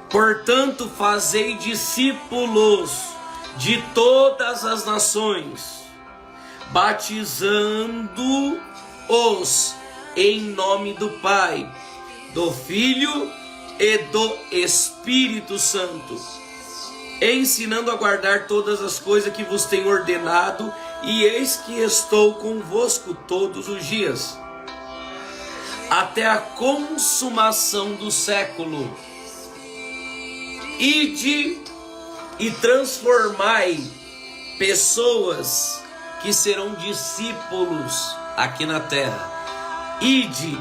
portanto, fazei discípulos de todas as nações, batizando-os em nome do Pai, do Filho e do Espírito Santo, ensinando a guardar todas as coisas que vos tenho ordenado, e eis que estou convosco todos os dias, até a consumação do século. Ide e transformai pessoas que serão discípulos aqui na terra. Ide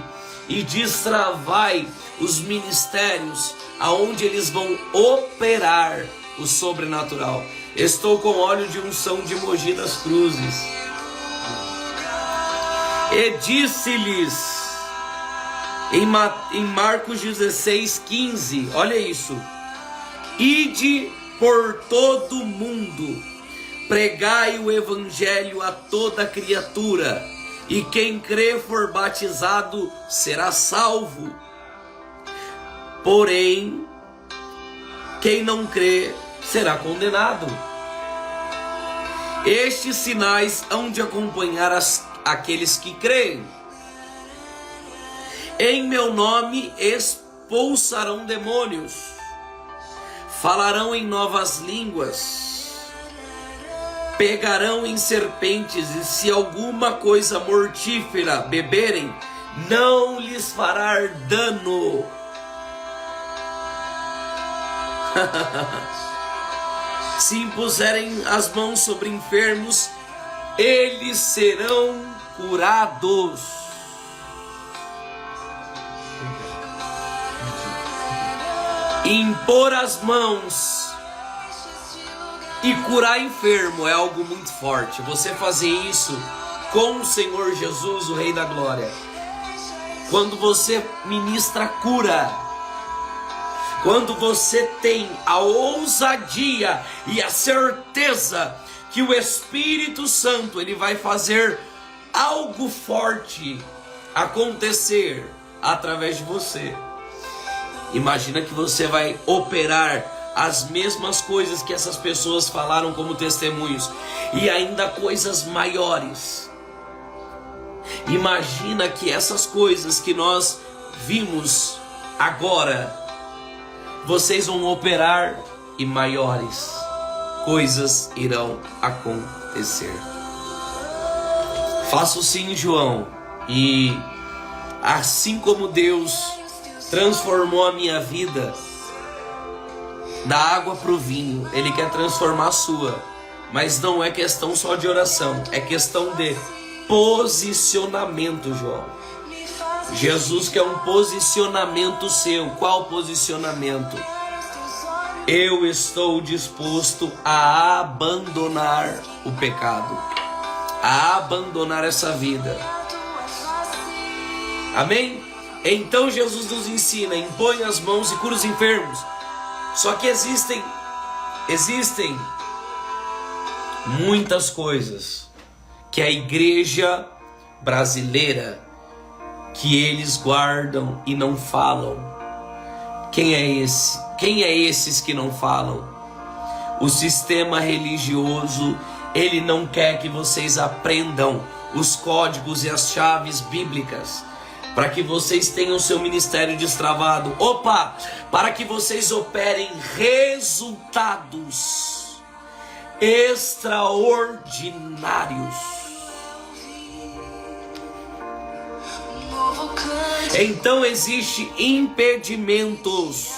e destravai os ministérios aonde eles vão operar o sobrenatural. Estou com óleo de unção de Mogi das Cruzes. E disse-lhes em Marcos 16:15, olha isso: ide por todo o mundo, pregai o evangelho a toda criatura, e quem crer for batizado será salvo. Porém, quem não crê será condenado. Estes sinais hão de acompanhar aqueles que creem. Em meu nome expulsarão demônios, falarão em novas línguas, pegarão em serpentes, e se alguma coisa mortífera beberem, não lhes fará dano. Se impuserem as mãos sobre enfermos, eles serão curados. Impor as mãos e curar enfermo é algo muito forte. Você fazer isso com o Senhor Jesus, o Rei da Glória, quando você ministra cura, quando você tem a ousadia e a certeza que o Espírito Santo ele vai fazer algo forte acontecer através de você. Imagina que você vai operar as mesmas coisas que essas pessoas falaram como testemunhos, e ainda coisas maiores. Imagina que essas coisas que nós vimos agora, vocês vão operar e maiores coisas irão acontecer. Faço sim, João, e assim como Deus transformou a minha vida da água para o vinho, Ele quer transformar a sua. Mas não é questão só de oração, é questão de posicionamento, João. Jesus quer um posicionamento seu. Qual posicionamento? Eu estou disposto a abandonar o pecado, a abandonar essa vida. Amém? Então Jesus nos ensina: impõe as mãos e cura os enfermos. Só que existem Existem muitas coisas que a igreja brasileira, que eles guardam e não falam. Quem é esse? Quem é esses que não falam? O sistema religioso, ele não quer que vocês aprendam os códigos e as chaves bíblicas, para que vocês tenham seu ministério destravado. Opa! Para que vocês operem resultados extraordinários. Então existe impedimentos.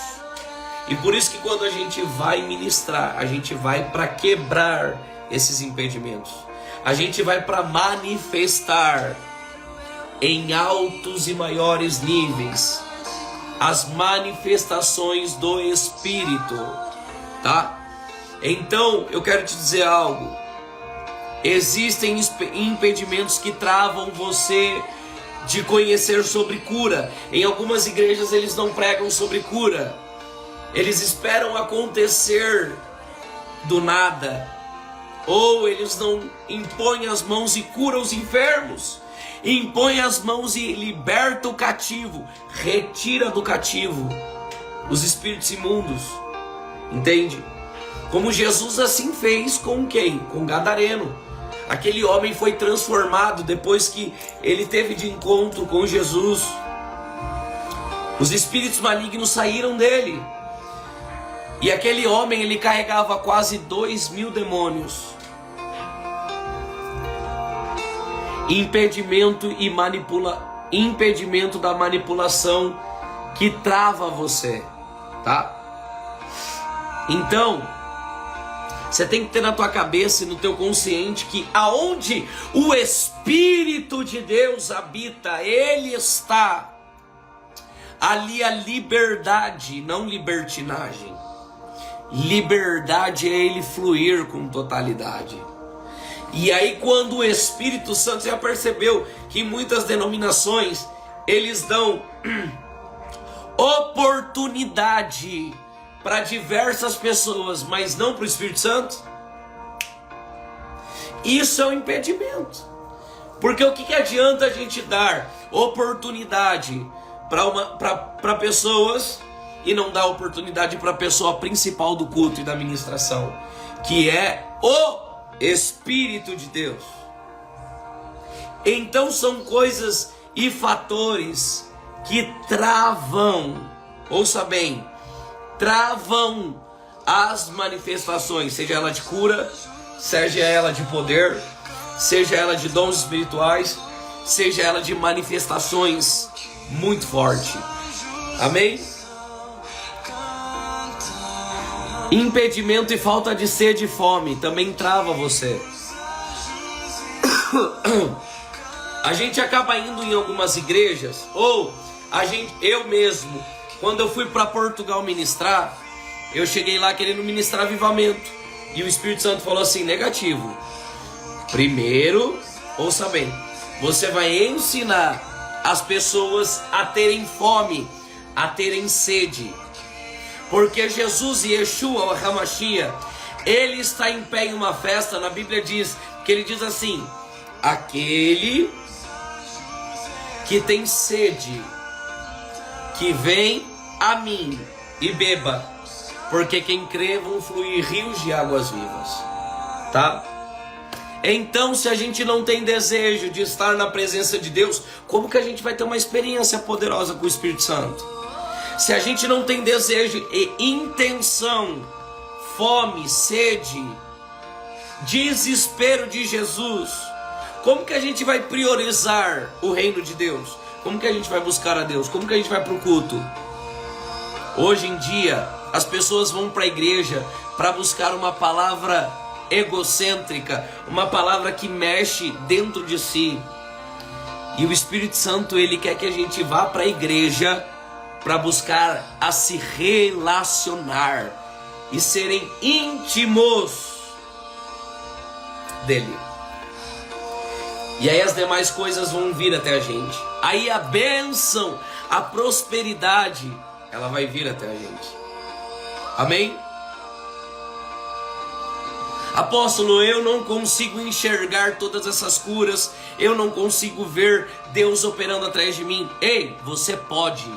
E por isso que quando a gente vai ministrar, a gente vai para quebrar esses impedimentos. A gente vai para manifestar em altos e maiores níveis as manifestações do Espírito, tá? Então eu quero te dizer algo. Existem impedimentos que travam você de conhecer sobre cura. Em algumas igrejas eles não pregam sobre cura. Eles esperam acontecer do nada. Ou eles não impõem as mãos e curam os enfermos. Impõe as mãos e liberta o cativo. Retira do cativo os espíritos imundos. Entende? Como Jesus assim fez com quem? Com Gadareno. Aquele homem foi transformado depois que ele teve de encontro com Jesus. Os espíritos malignos saíram dele. E aquele homem, ele carregava quase 2.000 demônios. Impedimento da manipulação que trava você, tá? Então, você tem que ter na tua cabeça e no teu consciente que aonde o Espírito de Deus habita, Ele está. Ali a liberdade, não libertinagem. Liberdade é Ele fluir com totalidade. E aí quando o Espírito Santo, já percebeu que em muitas denominações eles dão oportunidade para diversas pessoas, mas não para o Espírito Santo? Isso é um impedimento. Porque o que adianta a gente dar oportunidade para pessoas e não dar oportunidade para a pessoa principal do culto e da ministração, que é o Espírito de Deus? Então são coisas e fatores que travam, ouça bem, travam as manifestações, seja ela de cura, seja ela de poder, seja ela de dons espirituais, seja ela de manifestações muito forte. Amém? Impedimento e falta de sede e fome também trava você. A gente acaba indo em algumas igrejas, ou eu mesmo, quando eu fui para Portugal ministrar, eu cheguei lá querendo ministrar avivamento. E o Espírito Santo falou assim, negativo. Primeiro, ouça bem, você vai ensinar as pessoas a terem fome, a terem sede. Porque Jesus e Yeshua, o Hamashia, ele está em pé em uma festa. Na Bíblia diz, que ele diz assim, aquele que tem sede, que vem a mim e beba, porque quem crê vão fluir rios de águas vivas, tá? Então, se a gente não tem desejo de estar na presença de Deus, como que a gente vai ter uma experiência poderosa com o Espírito Santo? Se a gente não tem desejo e intenção, fome, sede, desespero de Jesus, como que a gente vai priorizar o reino de Deus? Como que a gente vai buscar a Deus? Como que a gente vai para o culto? Hoje em dia, as pessoas vão para a igreja para buscar uma palavra egocêntrica, uma palavra que mexe dentro de si. E o Espírito Santo, ele quer que a gente vá para a igreja para buscar a se relacionar e serem íntimos dele. E aí as demais coisas vão vir até a gente. Aí a bênção, a prosperidade, ela vai vir até a gente. Amém? Apóstolo, eu não consigo enxergar todas essas curas, eu não consigo ver Deus operando atrás de mim. Ei, você pode.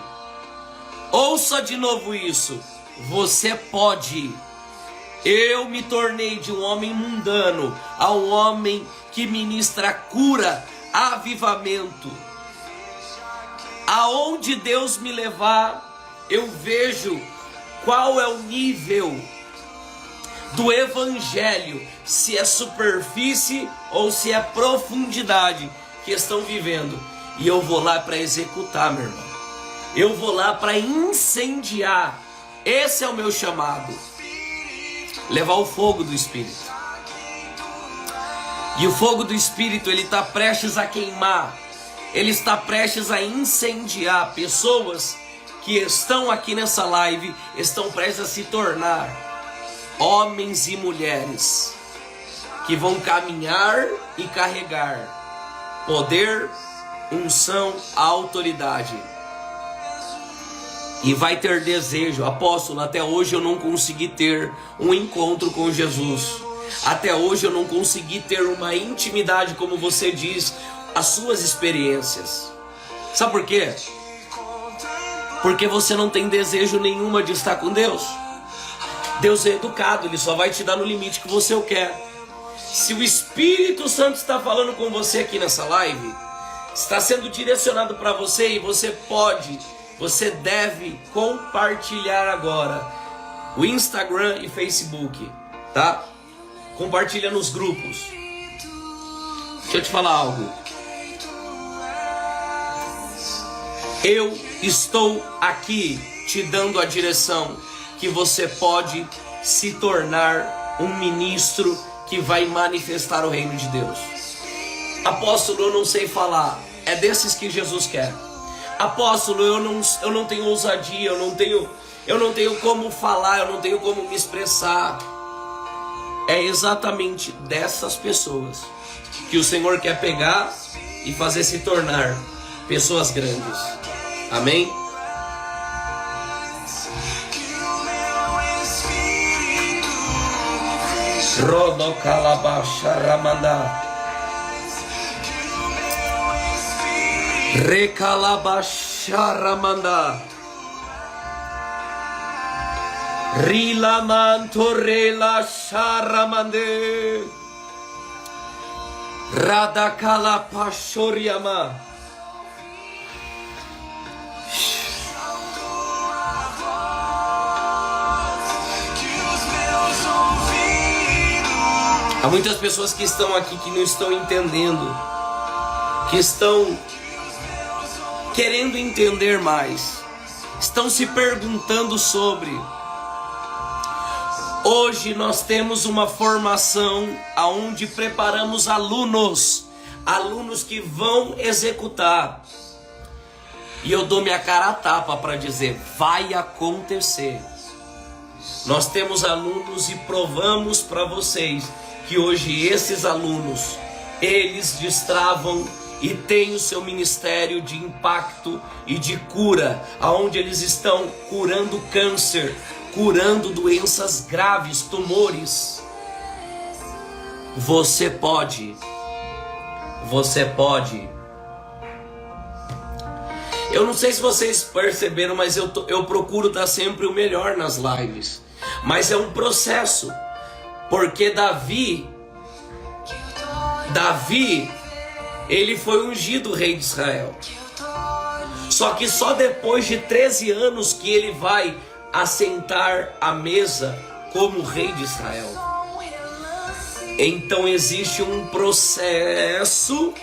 Ouça de novo isso. Você pode. Eu me tornei de um homem mundano a um homem que ministra cura, avivamento. Aonde Deus me levar, eu vejo qual é o nível do evangelho, se é superfície ou se é profundidade que estão vivendo. E eu vou lá para executar, meu irmão. Eu vou lá para incendiar. Esse é o meu chamado. Levar o fogo do Espírito. E o fogo do Espírito, ele está prestes a queimar. Ele está prestes a incendiar. Pessoas que estão aqui nessa live estão prestes a se tornar homens e mulheres que vão caminhar e carregar poder, unção, autoridade. E vai ter desejo. Apóstolo, até hoje eu não consegui ter um encontro com Jesus. Até hoje eu não consegui ter uma intimidade, como você diz, as suas experiências. Sabe por quê? Porque você não tem desejo nenhuma de estar com Deus. Deus é educado, Ele só vai te dar no limite que você o quer. Se o Espírito Santo está falando com você aqui nessa live, está sendo direcionado para você e você pode, você deve compartilhar agora o Instagram e Facebook, tá? Compartilha nos grupos. Deixa eu te falar algo. Eu estou aqui te dando a direção que você pode se tornar um ministro que vai manifestar o reino de Deus. Apóstolo, eu não sei falar. É desses que Jesus quer. Apóstolo, eu não tenho ousadia, eu não tenho como falar, eu não tenho como me expressar. É exatamente dessas pessoas que o Senhor quer pegar e fazer se tornar pessoas grandes. Amém? Rodocalabacharamanda. Recalabacharamanda. Rilamantorela charamande. Radakalapachoriama. Há muitas pessoas que estão aqui que não estão entendendo, que estão querendo entender mais, estão se perguntando sobre. Hoje nós temos uma formação onde preparamos alunos que vão executar. E eu dou minha cara a tapa para dizer, vai acontecer. Nós temos alunos e provamos para vocês que hoje esses alunos, eles destravam e têm o seu ministério de impacto e de cura, aonde eles estão curando câncer, curando doenças graves, tumores. Você pode. Você pode. Eu não sei se vocês perceberam, mas eu procuro dar sempre o melhor nas lives. Mas é um processo. Porque Davi, ele foi ungido rei de Israel. Só que só depois de 13 anos que ele vai assentar à mesa como rei de Israel. Então existe um processo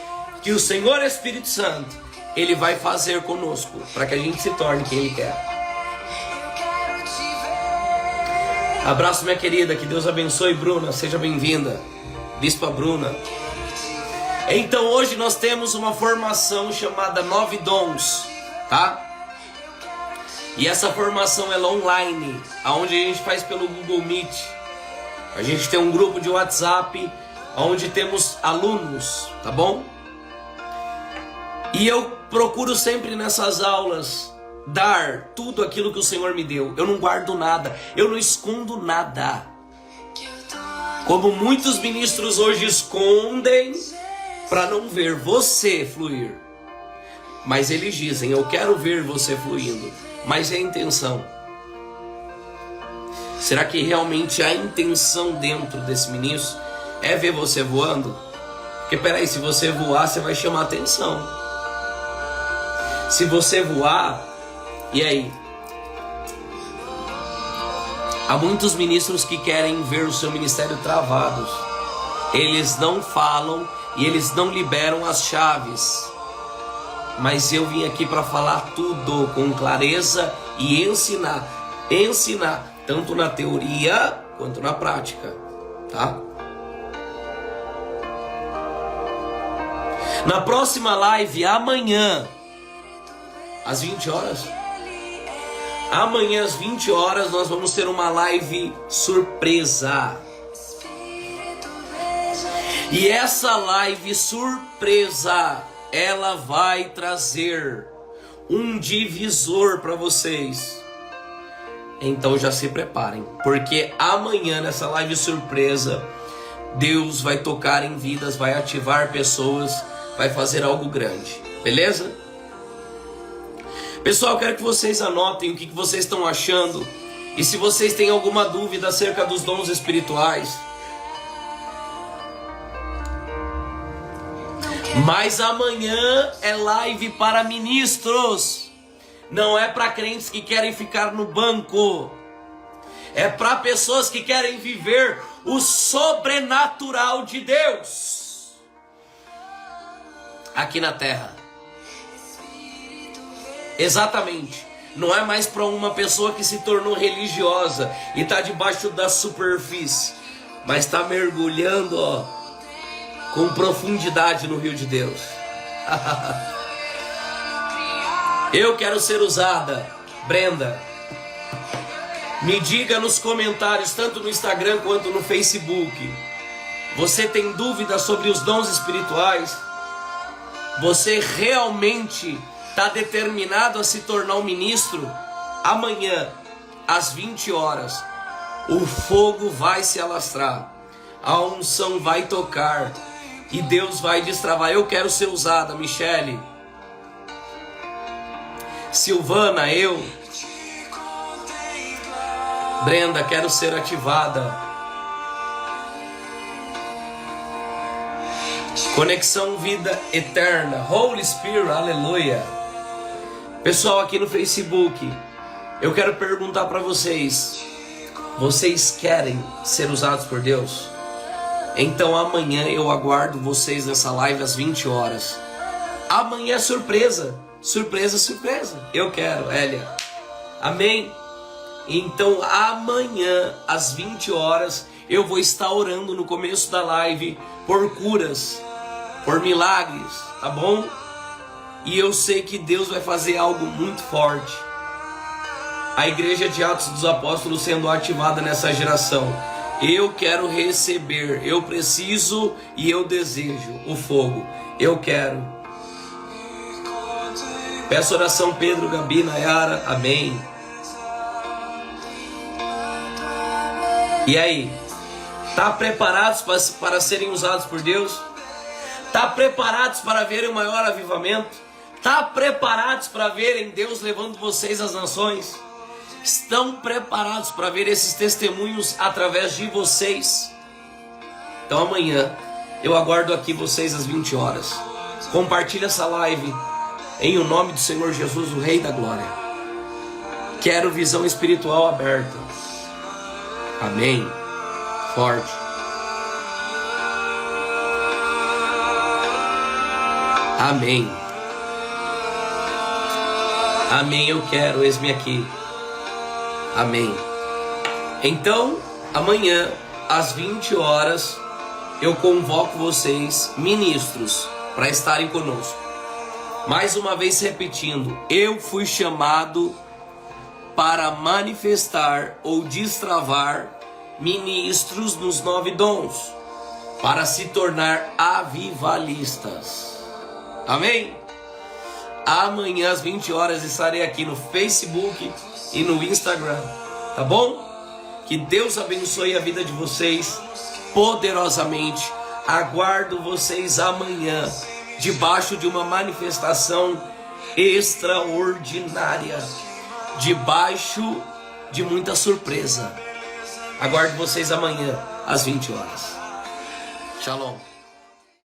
que o Senhor Espírito Santo, Ele vai fazer conosco, para que a gente se torne quem Ele quer. Abraço, minha querida, que Deus abençoe, Bruna, seja bem-vinda, Bispa Bruna. Então hoje nós temos uma formação chamada 9 Dons, tá? E essa formação ela é online, onde a gente faz pelo Google Meet. A gente tem um grupo de WhatsApp, onde temos alunos, tá bom? E eu procuro sempre nessas aulas dar tudo aquilo que o Senhor me deu. Eu não guardo nada, eu não escondo nada. Como muitos ministros hoje escondem para não ver você fluir. Mas eles dizem, eu quero ver você fluindo. Mas é a intenção. Será que realmente a intenção dentro desse ministro é ver você voando? Porque peraí, se você voar, você vai chamar atenção. Se você voar, e aí? Há muitos ministros que querem ver o seu ministério travados. Eles não falam e eles não liberam as chaves. Mas eu vim aqui para falar tudo com clareza e ensinar, tanto na teoria quanto na prática, tá? Na próxima live, amanhã, às 20 horas, amanhã às 20 horas nós vamos ter uma live surpresa. E essa live surpresa, ela vai trazer um divisor para vocês. Então já se preparem, porque amanhã nessa live surpresa, Deus vai tocar em vidas, vai ativar pessoas, vai fazer algo grande, beleza? Pessoal, eu quero que vocês anotem o que vocês estão achando. E se vocês têm alguma dúvida acerca dos dons espirituais. Mas amanhã é live para ministros. Não é para crentes que querem ficar no banco. É para pessoas que querem viver o sobrenatural de Deus aqui na terra. Exatamente. Não é mais para uma pessoa que se tornou religiosa e está debaixo da superfície, mas está mergulhando, ó, com profundidade no rio de Deus. Eu quero ser usada. Brenda, me diga nos comentários, tanto no Instagram quanto no Facebook, você tem dúvidas sobre os dons espirituais? Você realmente está determinado a se tornar um ministro? Amanhã, às 20 horas, o fogo vai se alastrar, a unção vai tocar e Deus vai destravar. Eu quero ser usada. Michele, Silvana, eu, Brenda, quero ser ativada. Conexão Vida Eterna, Holy Spirit, aleluia. Pessoal, aqui no Facebook, eu quero perguntar para vocês: vocês querem ser usados por Deus? Então amanhã eu aguardo vocês nessa live às 20 horas. Amanhã é surpresa, surpresa, surpresa. Eu quero, Hélia. Amém? Então amanhã às 20 horas eu vou estar orando no começo da live por curas, por milagres, tá bom? E eu sei que Deus vai fazer algo muito forte. A igreja de Atos dos Apóstolos sendo ativada nessa geração. Eu quero receber, eu preciso e eu desejo o fogo. Eu quero. Peço oração, Pedro, Gabi, Nayara, amém. E aí? Tá preparados para serem usados por Deus? Tá preparados para verem o maior avivamento? Tá preparados para verem Deus levando vocês às nações? Estão preparados para ver esses testemunhos através de vocês? Então amanhã eu aguardo aqui vocês às 20 horas. Compartilha essa live em o nome do Senhor Jesus, o Rei da Glória. Quero visão espiritual aberta. Amém. Forte. Amém. Amém, eu quero, eis-me aqui. Amém. Então, amanhã, às 20 horas, eu convoco vocês, ministros, para estarem conosco. Mais uma vez repetindo, eu fui chamado para manifestar ou destravar ministros nos 9 dons, para se tornar avivalistas. Amém? Amanhã às 20 horas estarei aqui no Facebook e no Instagram, tá bom? Que Deus abençoe a vida de vocês poderosamente. Aguardo vocês amanhã, debaixo de uma manifestação extraordinária, debaixo de muita surpresa. Aguardo vocês amanhã às 20 horas. Shalom.